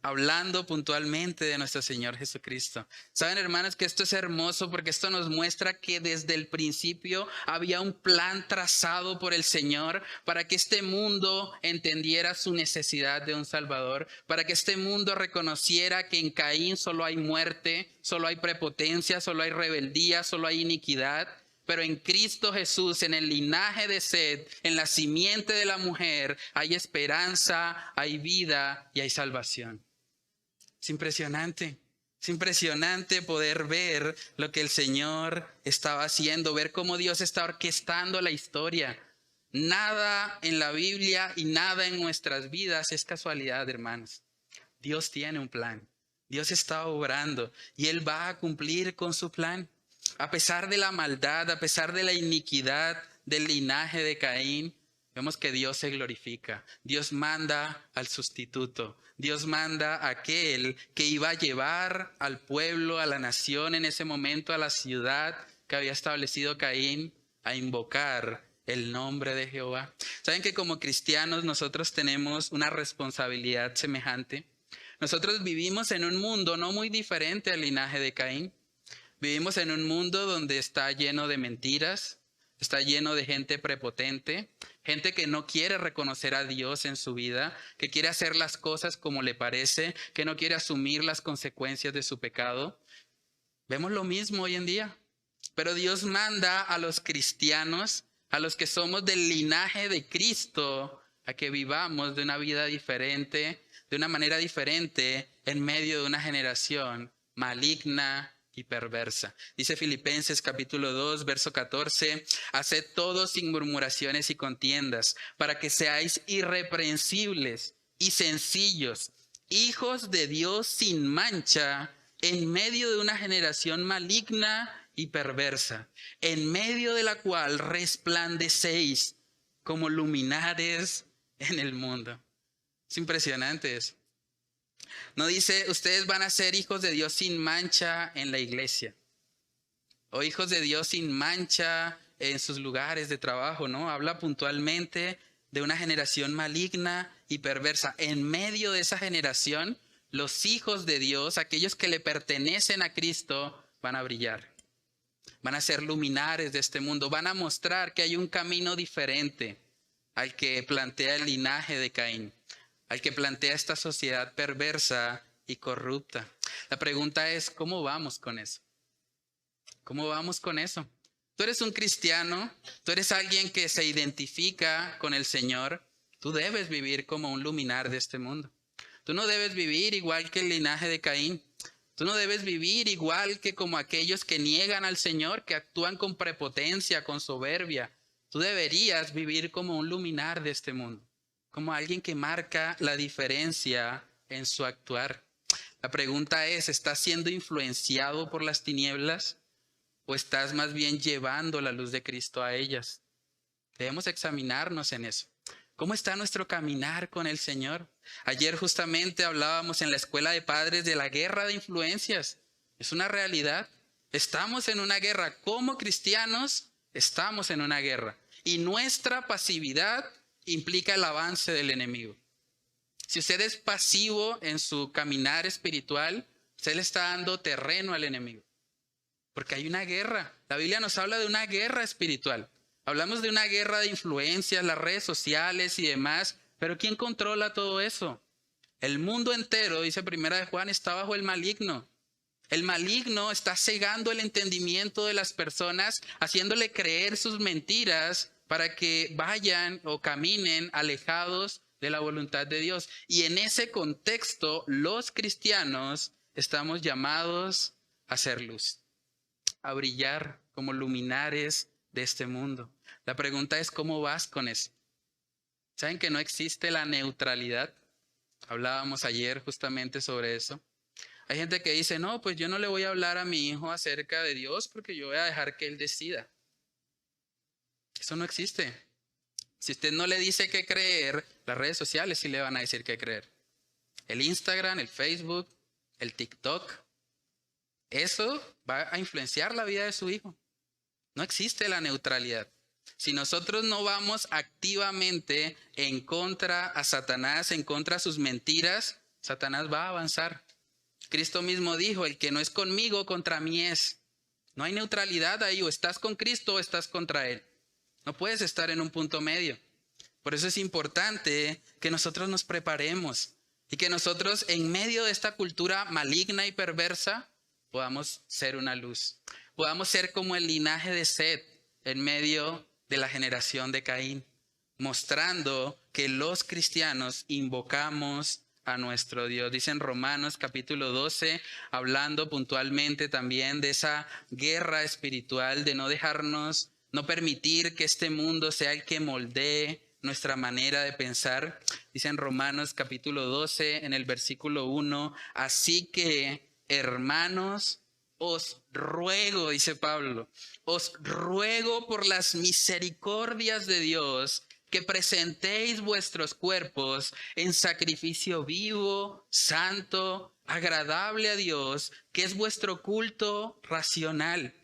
Hablando puntualmente de nuestro Señor Jesucristo. Saben, hermanos, que esto es hermoso porque esto nos muestra que desde el principio había un plan trazado por el Señor para que este mundo entendiera su necesidad de un Salvador, para que este mundo reconociera que en Caín solo hay muerte, solo hay prepotencia, solo hay rebeldía, solo hay iniquidad. Pero en Cristo Jesús, en el linaje de Set, en la simiente de la mujer, hay esperanza, hay vida y hay salvación. Es impresionante poder ver lo que el Señor estaba haciendo, ver cómo Dios está orquestando la historia. Nada en la Biblia y nada en nuestras vidas es casualidad, hermanos. Dios tiene un plan. Dios está obrando y Él va a cumplir con su plan. A pesar de la maldad, a pesar de la iniquidad del linaje de Caín, vemos que Dios se glorifica. Dios manda al sustituto. Dios manda a aquel que iba a llevar al pueblo, a la nación en ese momento, a la ciudad que había establecido Caín, a invocar el nombre de Jehová. ¿Saben que como cristianos nosotros tenemos una responsabilidad semejante? Nosotros vivimos en un mundo no muy diferente al linaje de Caín. Vivimos en un mundo donde está lleno de mentiras, está lleno de gente prepotente, gente que no quiere reconocer a Dios en su vida, que quiere hacer las cosas como le parece, que no quiere asumir las consecuencias de su pecado. Vemos lo mismo hoy en día. Pero Dios manda a los cristianos, a los que somos del linaje de Cristo, a que vivamos de una vida diferente, de una manera diferente en medio de una generación maligna y perversa. Dice Filipenses capítulo 2, verso 14, haced todo sin murmuraciones y contiendas, para que seáis irreprensibles y sencillos, hijos de Dios sin mancha, en medio de una generación maligna y perversa, en medio de la cual resplandecéis como luminares en el mundo. Es impresionante eso. No dice, ustedes van a ser hijos de Dios sin mancha en la iglesia, o hijos de Dios sin mancha en sus lugares de trabajo, ¿no? Habla puntualmente de una generación maligna y perversa. En medio de esa generación, los hijos de Dios, aquellos que le pertenecen a Cristo, van a brillar. Van a ser luminares de este mundo. Van a mostrar que hay un camino diferente al que plantea el linaje de Caín, al que plantea esta sociedad perversa y corrupta. La pregunta es, ¿cómo vamos con eso? ¿Cómo vamos con eso? Tú eres un cristiano, tú eres alguien que se identifica con el Señor. Tú debes vivir como un luminar de este mundo. Tú no debes vivir igual que el linaje de Caín. Tú no debes vivir igual que como aquellos que niegan al Señor, que actúan con prepotencia, con soberbia. Tú deberías vivir como un luminar de este mundo, como alguien que marca la diferencia en su actuar. La pregunta es, ¿estás siendo influenciado por las tinieblas o estás más bien llevando la luz de Cristo a ellas? Debemos examinarnos en eso. ¿Cómo está nuestro caminar con el Señor? Ayer justamente hablábamos en la escuela de padres de la guerra de influencias. Es una realidad. Estamos en una guerra. Como cristianos, estamos en una guerra. Y nuestra pasividad implica el avance del enemigo. Si usted es pasivo en su caminar espiritual, usted le está dando terreno al enemigo. Porque hay una guerra. La Biblia nos habla de una guerra espiritual. Hablamos de una guerra de influencias, las redes sociales y demás. Pero ¿quién controla todo eso? El mundo entero, dice Primera de Juan, está bajo el maligno. El maligno está cegando el entendimiento de las personas, haciéndole creer sus mentiras para que vayan o caminen alejados de la voluntad de Dios. Y en ese contexto, los cristianos estamos llamados a hacer luz, a brillar como luminares de este mundo. La pregunta es, ¿cómo vas con eso? ¿Saben que no existe la neutralidad? Hablábamos ayer justamente sobre eso. Hay gente que dice, no, pues yo no le voy a hablar a mi hijo acerca de Dios porque yo voy a dejar que él decida. Eso no existe. Si usted no le dice qué creer, las redes sociales sí le van a decir qué creer. El Instagram, el Facebook, el TikTok, eso va a influenciar la vida de su hijo. No existe la neutralidad. Si nosotros no vamos activamente en contra a Satanás, en contra a sus mentiras, Satanás va a avanzar. Cristo mismo dijo, el que no es conmigo, contra mí es. No hay neutralidad ahí, o estás con Cristo o estás contra Él. No puedes estar en un punto medio. Por eso es importante que nosotros nos preparemos y que nosotros en medio de esta cultura maligna y perversa podamos ser una luz. Podamos ser como el linaje de Set en medio de la generación de Caín, mostrando que los cristianos invocamos a nuestro Dios. Dice en Romanos capítulo 12, hablando puntualmente también de esa guerra espiritual, de no dejarnos, no permitir que este mundo sea el que moldee nuestra manera de pensar. Dice en Romanos capítulo 12, en el versículo 1, así que, hermanos, os ruego, dice Pablo, os ruego por las misericordias de Dios que presentéis vuestros cuerpos en sacrificio vivo, santo, agradable a Dios, que es vuestro culto racional.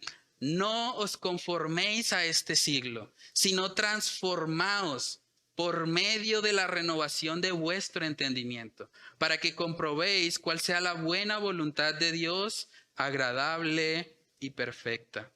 No os conforméis a este siglo, sino transformaos por medio de la renovación de vuestro entendimiento, para que comprobéis cuál sea la buena voluntad de Dios, agradable y perfecta.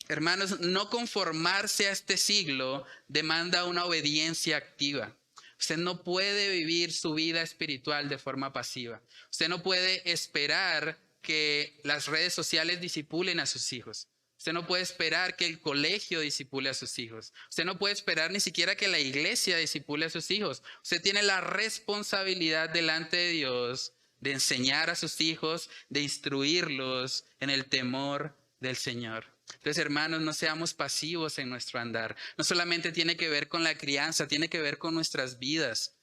Hermanos, no conformarse a este siglo demanda una obediencia activa. Usted no puede vivir su vida espiritual de forma pasiva. Usted no puede esperar que las redes sociales disipulen a sus hijos. Usted no puede esperar que el colegio discipule a sus hijos. Usted no puede esperar ni siquiera que la iglesia discipule a sus hijos. Usted tiene la responsabilidad delante de Dios de enseñar a sus hijos, de instruirlos en el temor del Señor. Entonces, hermanos, no seamos pasivos en nuestro andar. No solamente tiene que ver con la crianza, tiene que ver con nuestras vidas.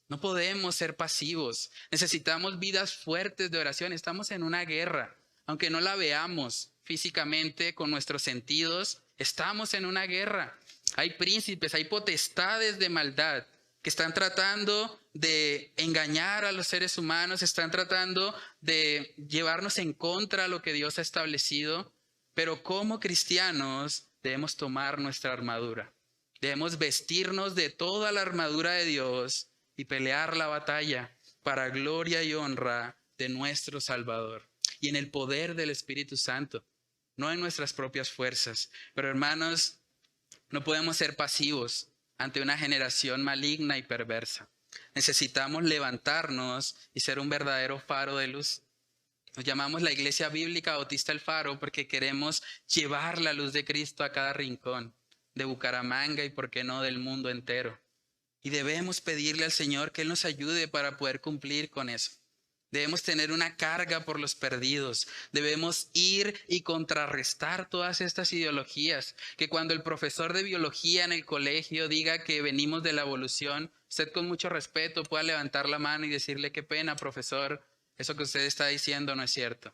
No podemos ser pasivos. Necesitamos vidas fuertes de oración. Estamos en una guerra. Aunque no la veamos físicamente con nuestros sentidos, estamos en una guerra. Hay príncipes, hay potestades de maldad que están tratando de engañar a los seres humanos, están tratando de llevarnos en contra de lo que Dios ha establecido. Pero como cristianos debemos tomar nuestra armadura. Debemos vestirnos de toda la armadura de Dios y pelear la batalla para gloria y honra de nuestro Salvador. Y en el poder del Espíritu Santo, no en nuestras propias fuerzas. Pero hermanos, no podemos ser pasivos ante una generación maligna y perversa. Necesitamos levantarnos y ser un verdadero faro de luz. Nos llamamos la Iglesia Bíblica Bautista El Faro porque queremos llevar la luz de Cristo a cada rincón de Bucaramanga y, por qué no, del mundo entero. Y debemos pedirle al Señor que Él nos ayude para poder cumplir con eso. Debemos tener una carga por los perdidos. Debemos ir y contrarrestar todas estas ideologías. Que cuando el profesor de biología en el colegio diga que venimos de la evolución, usted con mucho respeto pueda levantar la mano y decirle: qué pena, profesor, eso que usted está diciendo no es cierto.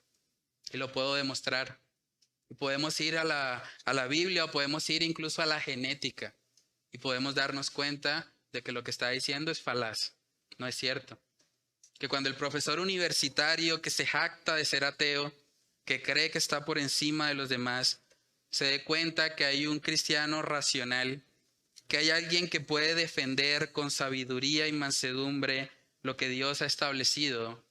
Y lo puedo demostrar. Y podemos ir a la Biblia o podemos ir incluso a la genética. Y podemos darnos cuenta de que lo que está diciendo es falaz. No es cierto. Que cuando el profesor universitario que se jacta de ser ateo, que cree que está por encima de los demás, se dé cuenta que hay un cristiano racional, que hay alguien que puede defender con sabiduría y mansedumbre lo que Dios ha establecido,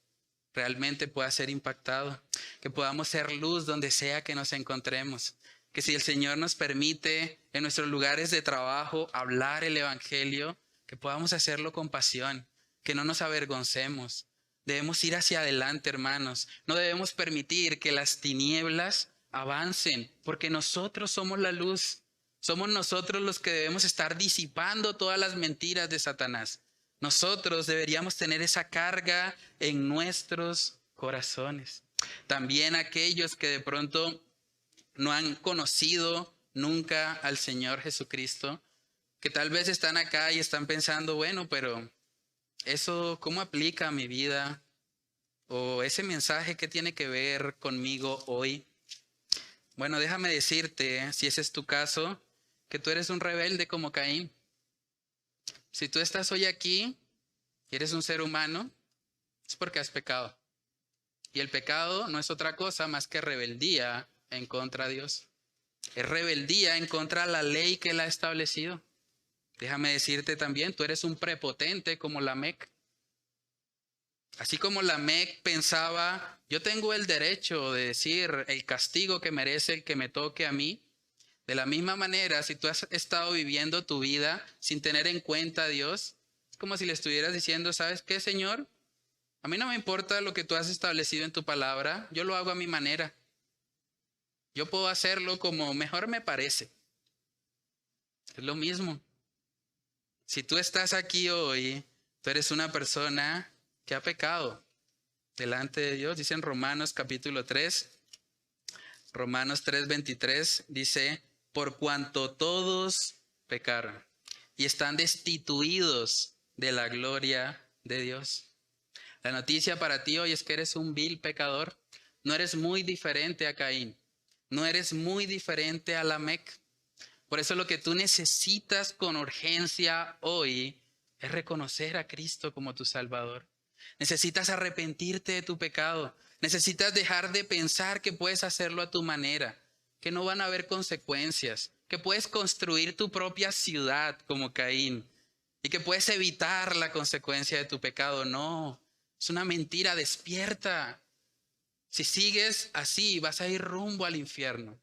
realmente pueda ser impactado. Que podamos ser luz donde sea que nos encontremos. Que si el Señor nos permite en nuestros lugares de trabajo hablar el evangelio, que podamos hacerlo con pasión. Que no nos avergoncemos. Debemos ir hacia adelante, hermanos. No debemos permitir que las tinieblas avancen, porque nosotros somos la luz. Somos nosotros los que debemos estar disipando todas las mentiras de Satanás. Nosotros deberíamos tener esa carga en nuestros corazones. También aquellos que de pronto no han conocido nunca al Señor Jesucristo, que tal vez están acá y están pensando: bueno, pero ¿eso cómo aplica a mi vida? ¿O ese mensaje qué tiene que ver conmigo hoy? Bueno, déjame decirte, si ese es tu caso, que tú eres un rebelde como Caín. Si tú estás hoy aquí y eres un ser humano, es porque has pecado. Y el pecado no es otra cosa más que rebeldía en contra de Dios. Es rebeldía en contra de la ley que Él ha establecido. Déjame decirte también, tú eres un prepotente como Lamec. Así como Lamec pensaba: yo tengo el derecho de decir el castigo que merece el que me toque a mí. De la misma manera, si tú has estado viviendo tu vida sin tener en cuenta a Dios, es como si le estuvieras diciendo: ¿sabes qué, Señor? A mí no me importa lo que tú has establecido en tu palabra, yo lo hago a mi manera. Yo puedo hacerlo como mejor me parece. Es lo mismo. Si tú estás aquí hoy, tú eres una persona que ha pecado delante de Dios. Dice en Romanos capítulo 3, Romanos 3:23, dice: por cuanto todos pecaron y están destituidos de la gloria de Dios. La noticia para ti hoy es que eres un vil pecador. No eres muy diferente a Caín. No eres muy diferente a Lamec. Por eso lo que tú necesitas con urgencia hoy es reconocer a Cristo como tu Salvador. Necesitas arrepentirte de tu pecado. Necesitas dejar de pensar que puedes hacerlo a tu manera, que no van a haber consecuencias, que puedes construir tu propia ciudad como Caín y que puedes evitar la consecuencia de tu pecado. No, es una mentira. Despierta. Si sigues así, vas a ir rumbo al infierno.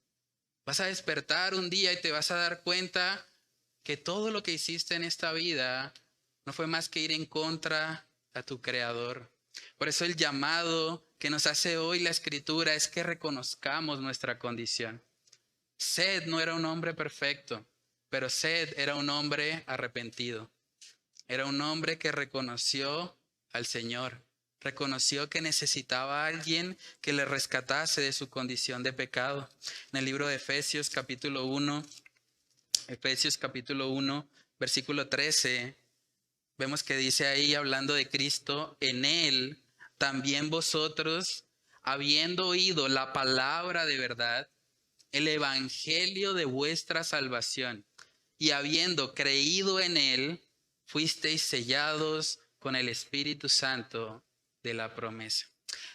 Vas a despertar un día y te vas a dar cuenta que todo lo que hiciste en esta vida no fue más que ir en contra a tu Creador. Por eso el llamado que nos hace hoy la Escritura es que reconozcamos nuestra condición. Sed no era un hombre perfecto, pero Sed era un hombre arrepentido. Era un hombre que reconoció al Señor, reconoció que necesitaba a alguien que le rescatase de su condición de pecado. En el libro de Efesios capítulo 1, versículo 13, vemos que dice ahí, hablando de Cristo, en Él también vosotros, habiendo oído la palabra de verdad, el evangelio de vuestra salvación, y habiendo creído en Él, fuisteis sellados con el Espíritu Santo de la promesa.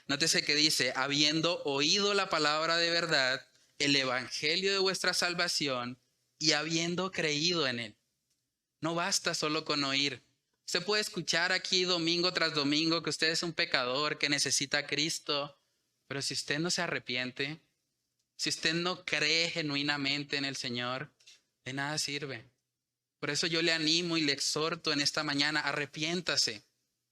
Nótese que dice, habiendo oído la palabra de verdad, el evangelio de vuestra salvación, y habiendo creído en Él. No basta solo con oír. Usted puede escuchar aquí domingo tras domingo que usted es un pecador, que necesita a Cristo, pero si usted no se arrepiente, si usted no cree genuinamente en el Señor, de nada sirve. Por eso yo le animo y le exhorto en esta mañana, arrepiéntase.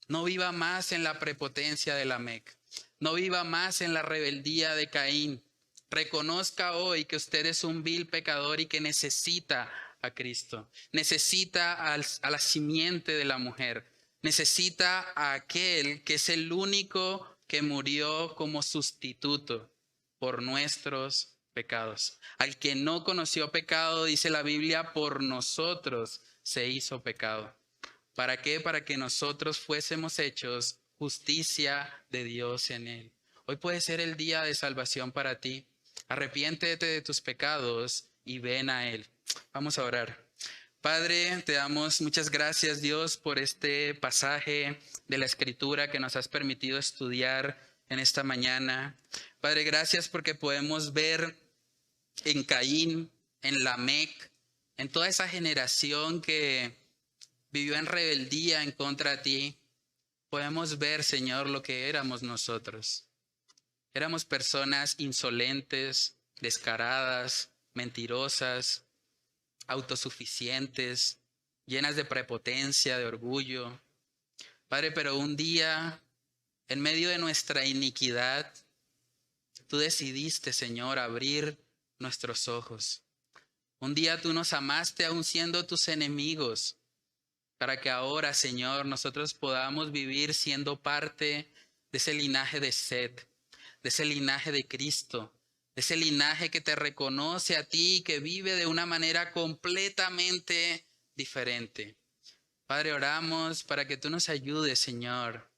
No viva más en la prepotencia de Lamec. No viva más en la rebeldía de Caín. Reconozca hoy que usted es un vil pecador y que necesita a Cristo. Necesita a la simiente de la mujer. Necesita a aquel que es el único que murió como sustituto por nuestros pecados. Al que no conoció pecado, dice la Biblia, por nosotros se hizo pecado. ¿Para qué? Para que nosotros fuésemos hechos justicia de Dios en Él. Hoy puede ser el día de salvación para ti. Arrepiéntete de tus pecados y ven a Él. Vamos a orar. Padre, te damos muchas gracias, Dios, por este pasaje de la Escritura que nos has permitido estudiar en esta mañana. Padre, gracias porque podemos ver en Caín, en Lamec, en toda esa generación que vivió en rebeldía en contra de ti. Podemos ver, Señor, lo que éramos nosotros. Éramos personas insolentes, descaradas, mentirosas, autosuficientes, llenas de prepotencia, de orgullo. Padre, pero un día, en medio de nuestra iniquidad, tú decidiste, Señor, abrir nuestros ojos. Un día tú nos amaste aún siendo tus enemigos, para que ahora, Señor, nosotros podamos vivir siendo parte de ese linaje de Set, de ese linaje de Cristo, de ese linaje que te reconoce a ti y que vive de una manera completamente diferente. Padre, oramos para que tú nos ayudes, Señor,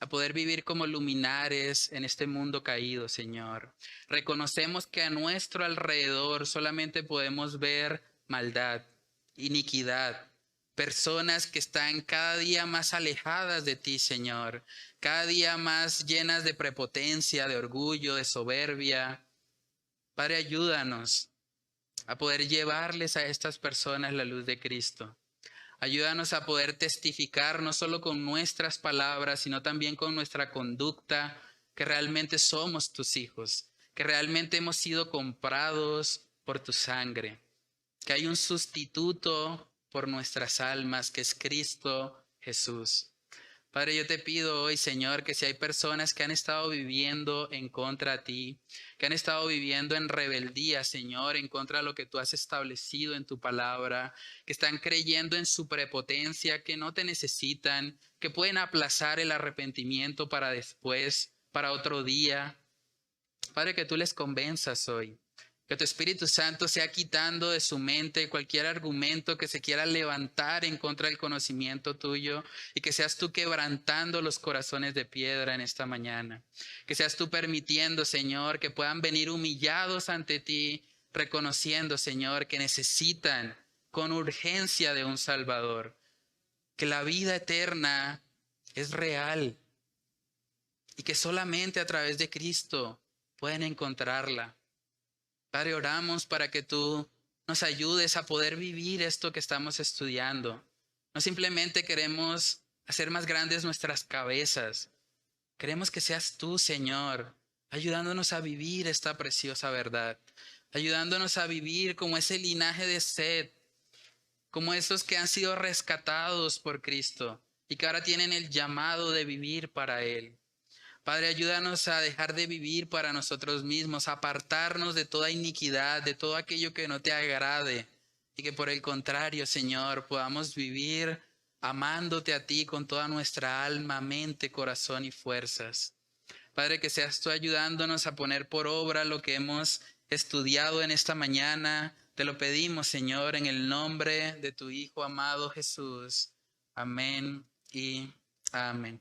a poder vivir como luminares en este mundo caído, Señor. Reconocemos que a nuestro alrededor solamente podemos ver maldad, iniquidad, personas que están cada día más alejadas de ti, Señor, cada día más llenas de prepotencia, de orgullo, de soberbia. Padre, ayúdanos a poder llevarles a estas personas la luz de Cristo. Ayúdanos a poder testificar no solo con nuestras palabras, sino también con nuestra conducta, que realmente somos tus hijos, que realmente hemos sido comprados por tu sangre, que hay un sustituto por nuestras almas, que es Cristo Jesús. Padre, yo te pido hoy, Señor, que si hay personas que han estado viviendo en contra de ti, que han estado viviendo en rebeldía, Señor, en contra de lo que tú has establecido en tu palabra, que están creyendo en su prepotencia, que no te necesitan, que pueden aplazar el arrepentimiento para después, para otro día. Padre, que tú les convenzas hoy. Que tu Espíritu Santo sea quitando de su mente cualquier argumento que se quiera levantar en contra del conocimiento tuyo y que seas tú quebrantando los corazones de piedra en esta mañana. Que seas tú permitiendo, Señor, que puedan venir humillados ante ti, reconociendo, Señor, que necesitan con urgencia de un Salvador. Que la vida eterna es real y que solamente a través de Cristo pueden encontrarla. Padre, oramos para que tú nos ayudes a poder vivir esto que estamos estudiando. No simplemente queremos hacer más grandes nuestras cabezas. Queremos que seas tú, Señor, ayudándonos a vivir esta preciosa verdad. Ayudándonos a vivir como ese linaje de Set, como esos que han sido rescatados por Cristo y que ahora tienen el llamado de vivir para Él. Padre, ayúdanos a dejar de vivir para nosotros mismos, a apartarnos de toda iniquidad, de todo aquello que no te agrade, y que por el contrario, Señor, podamos vivir amándote a ti con toda nuestra alma, mente, corazón y fuerzas. Padre, que seas tú ayudándonos a poner por obra lo que hemos estudiado en esta mañana. Te lo pedimos, Señor, en el nombre de tu Hijo amado Jesús. Amén y amén.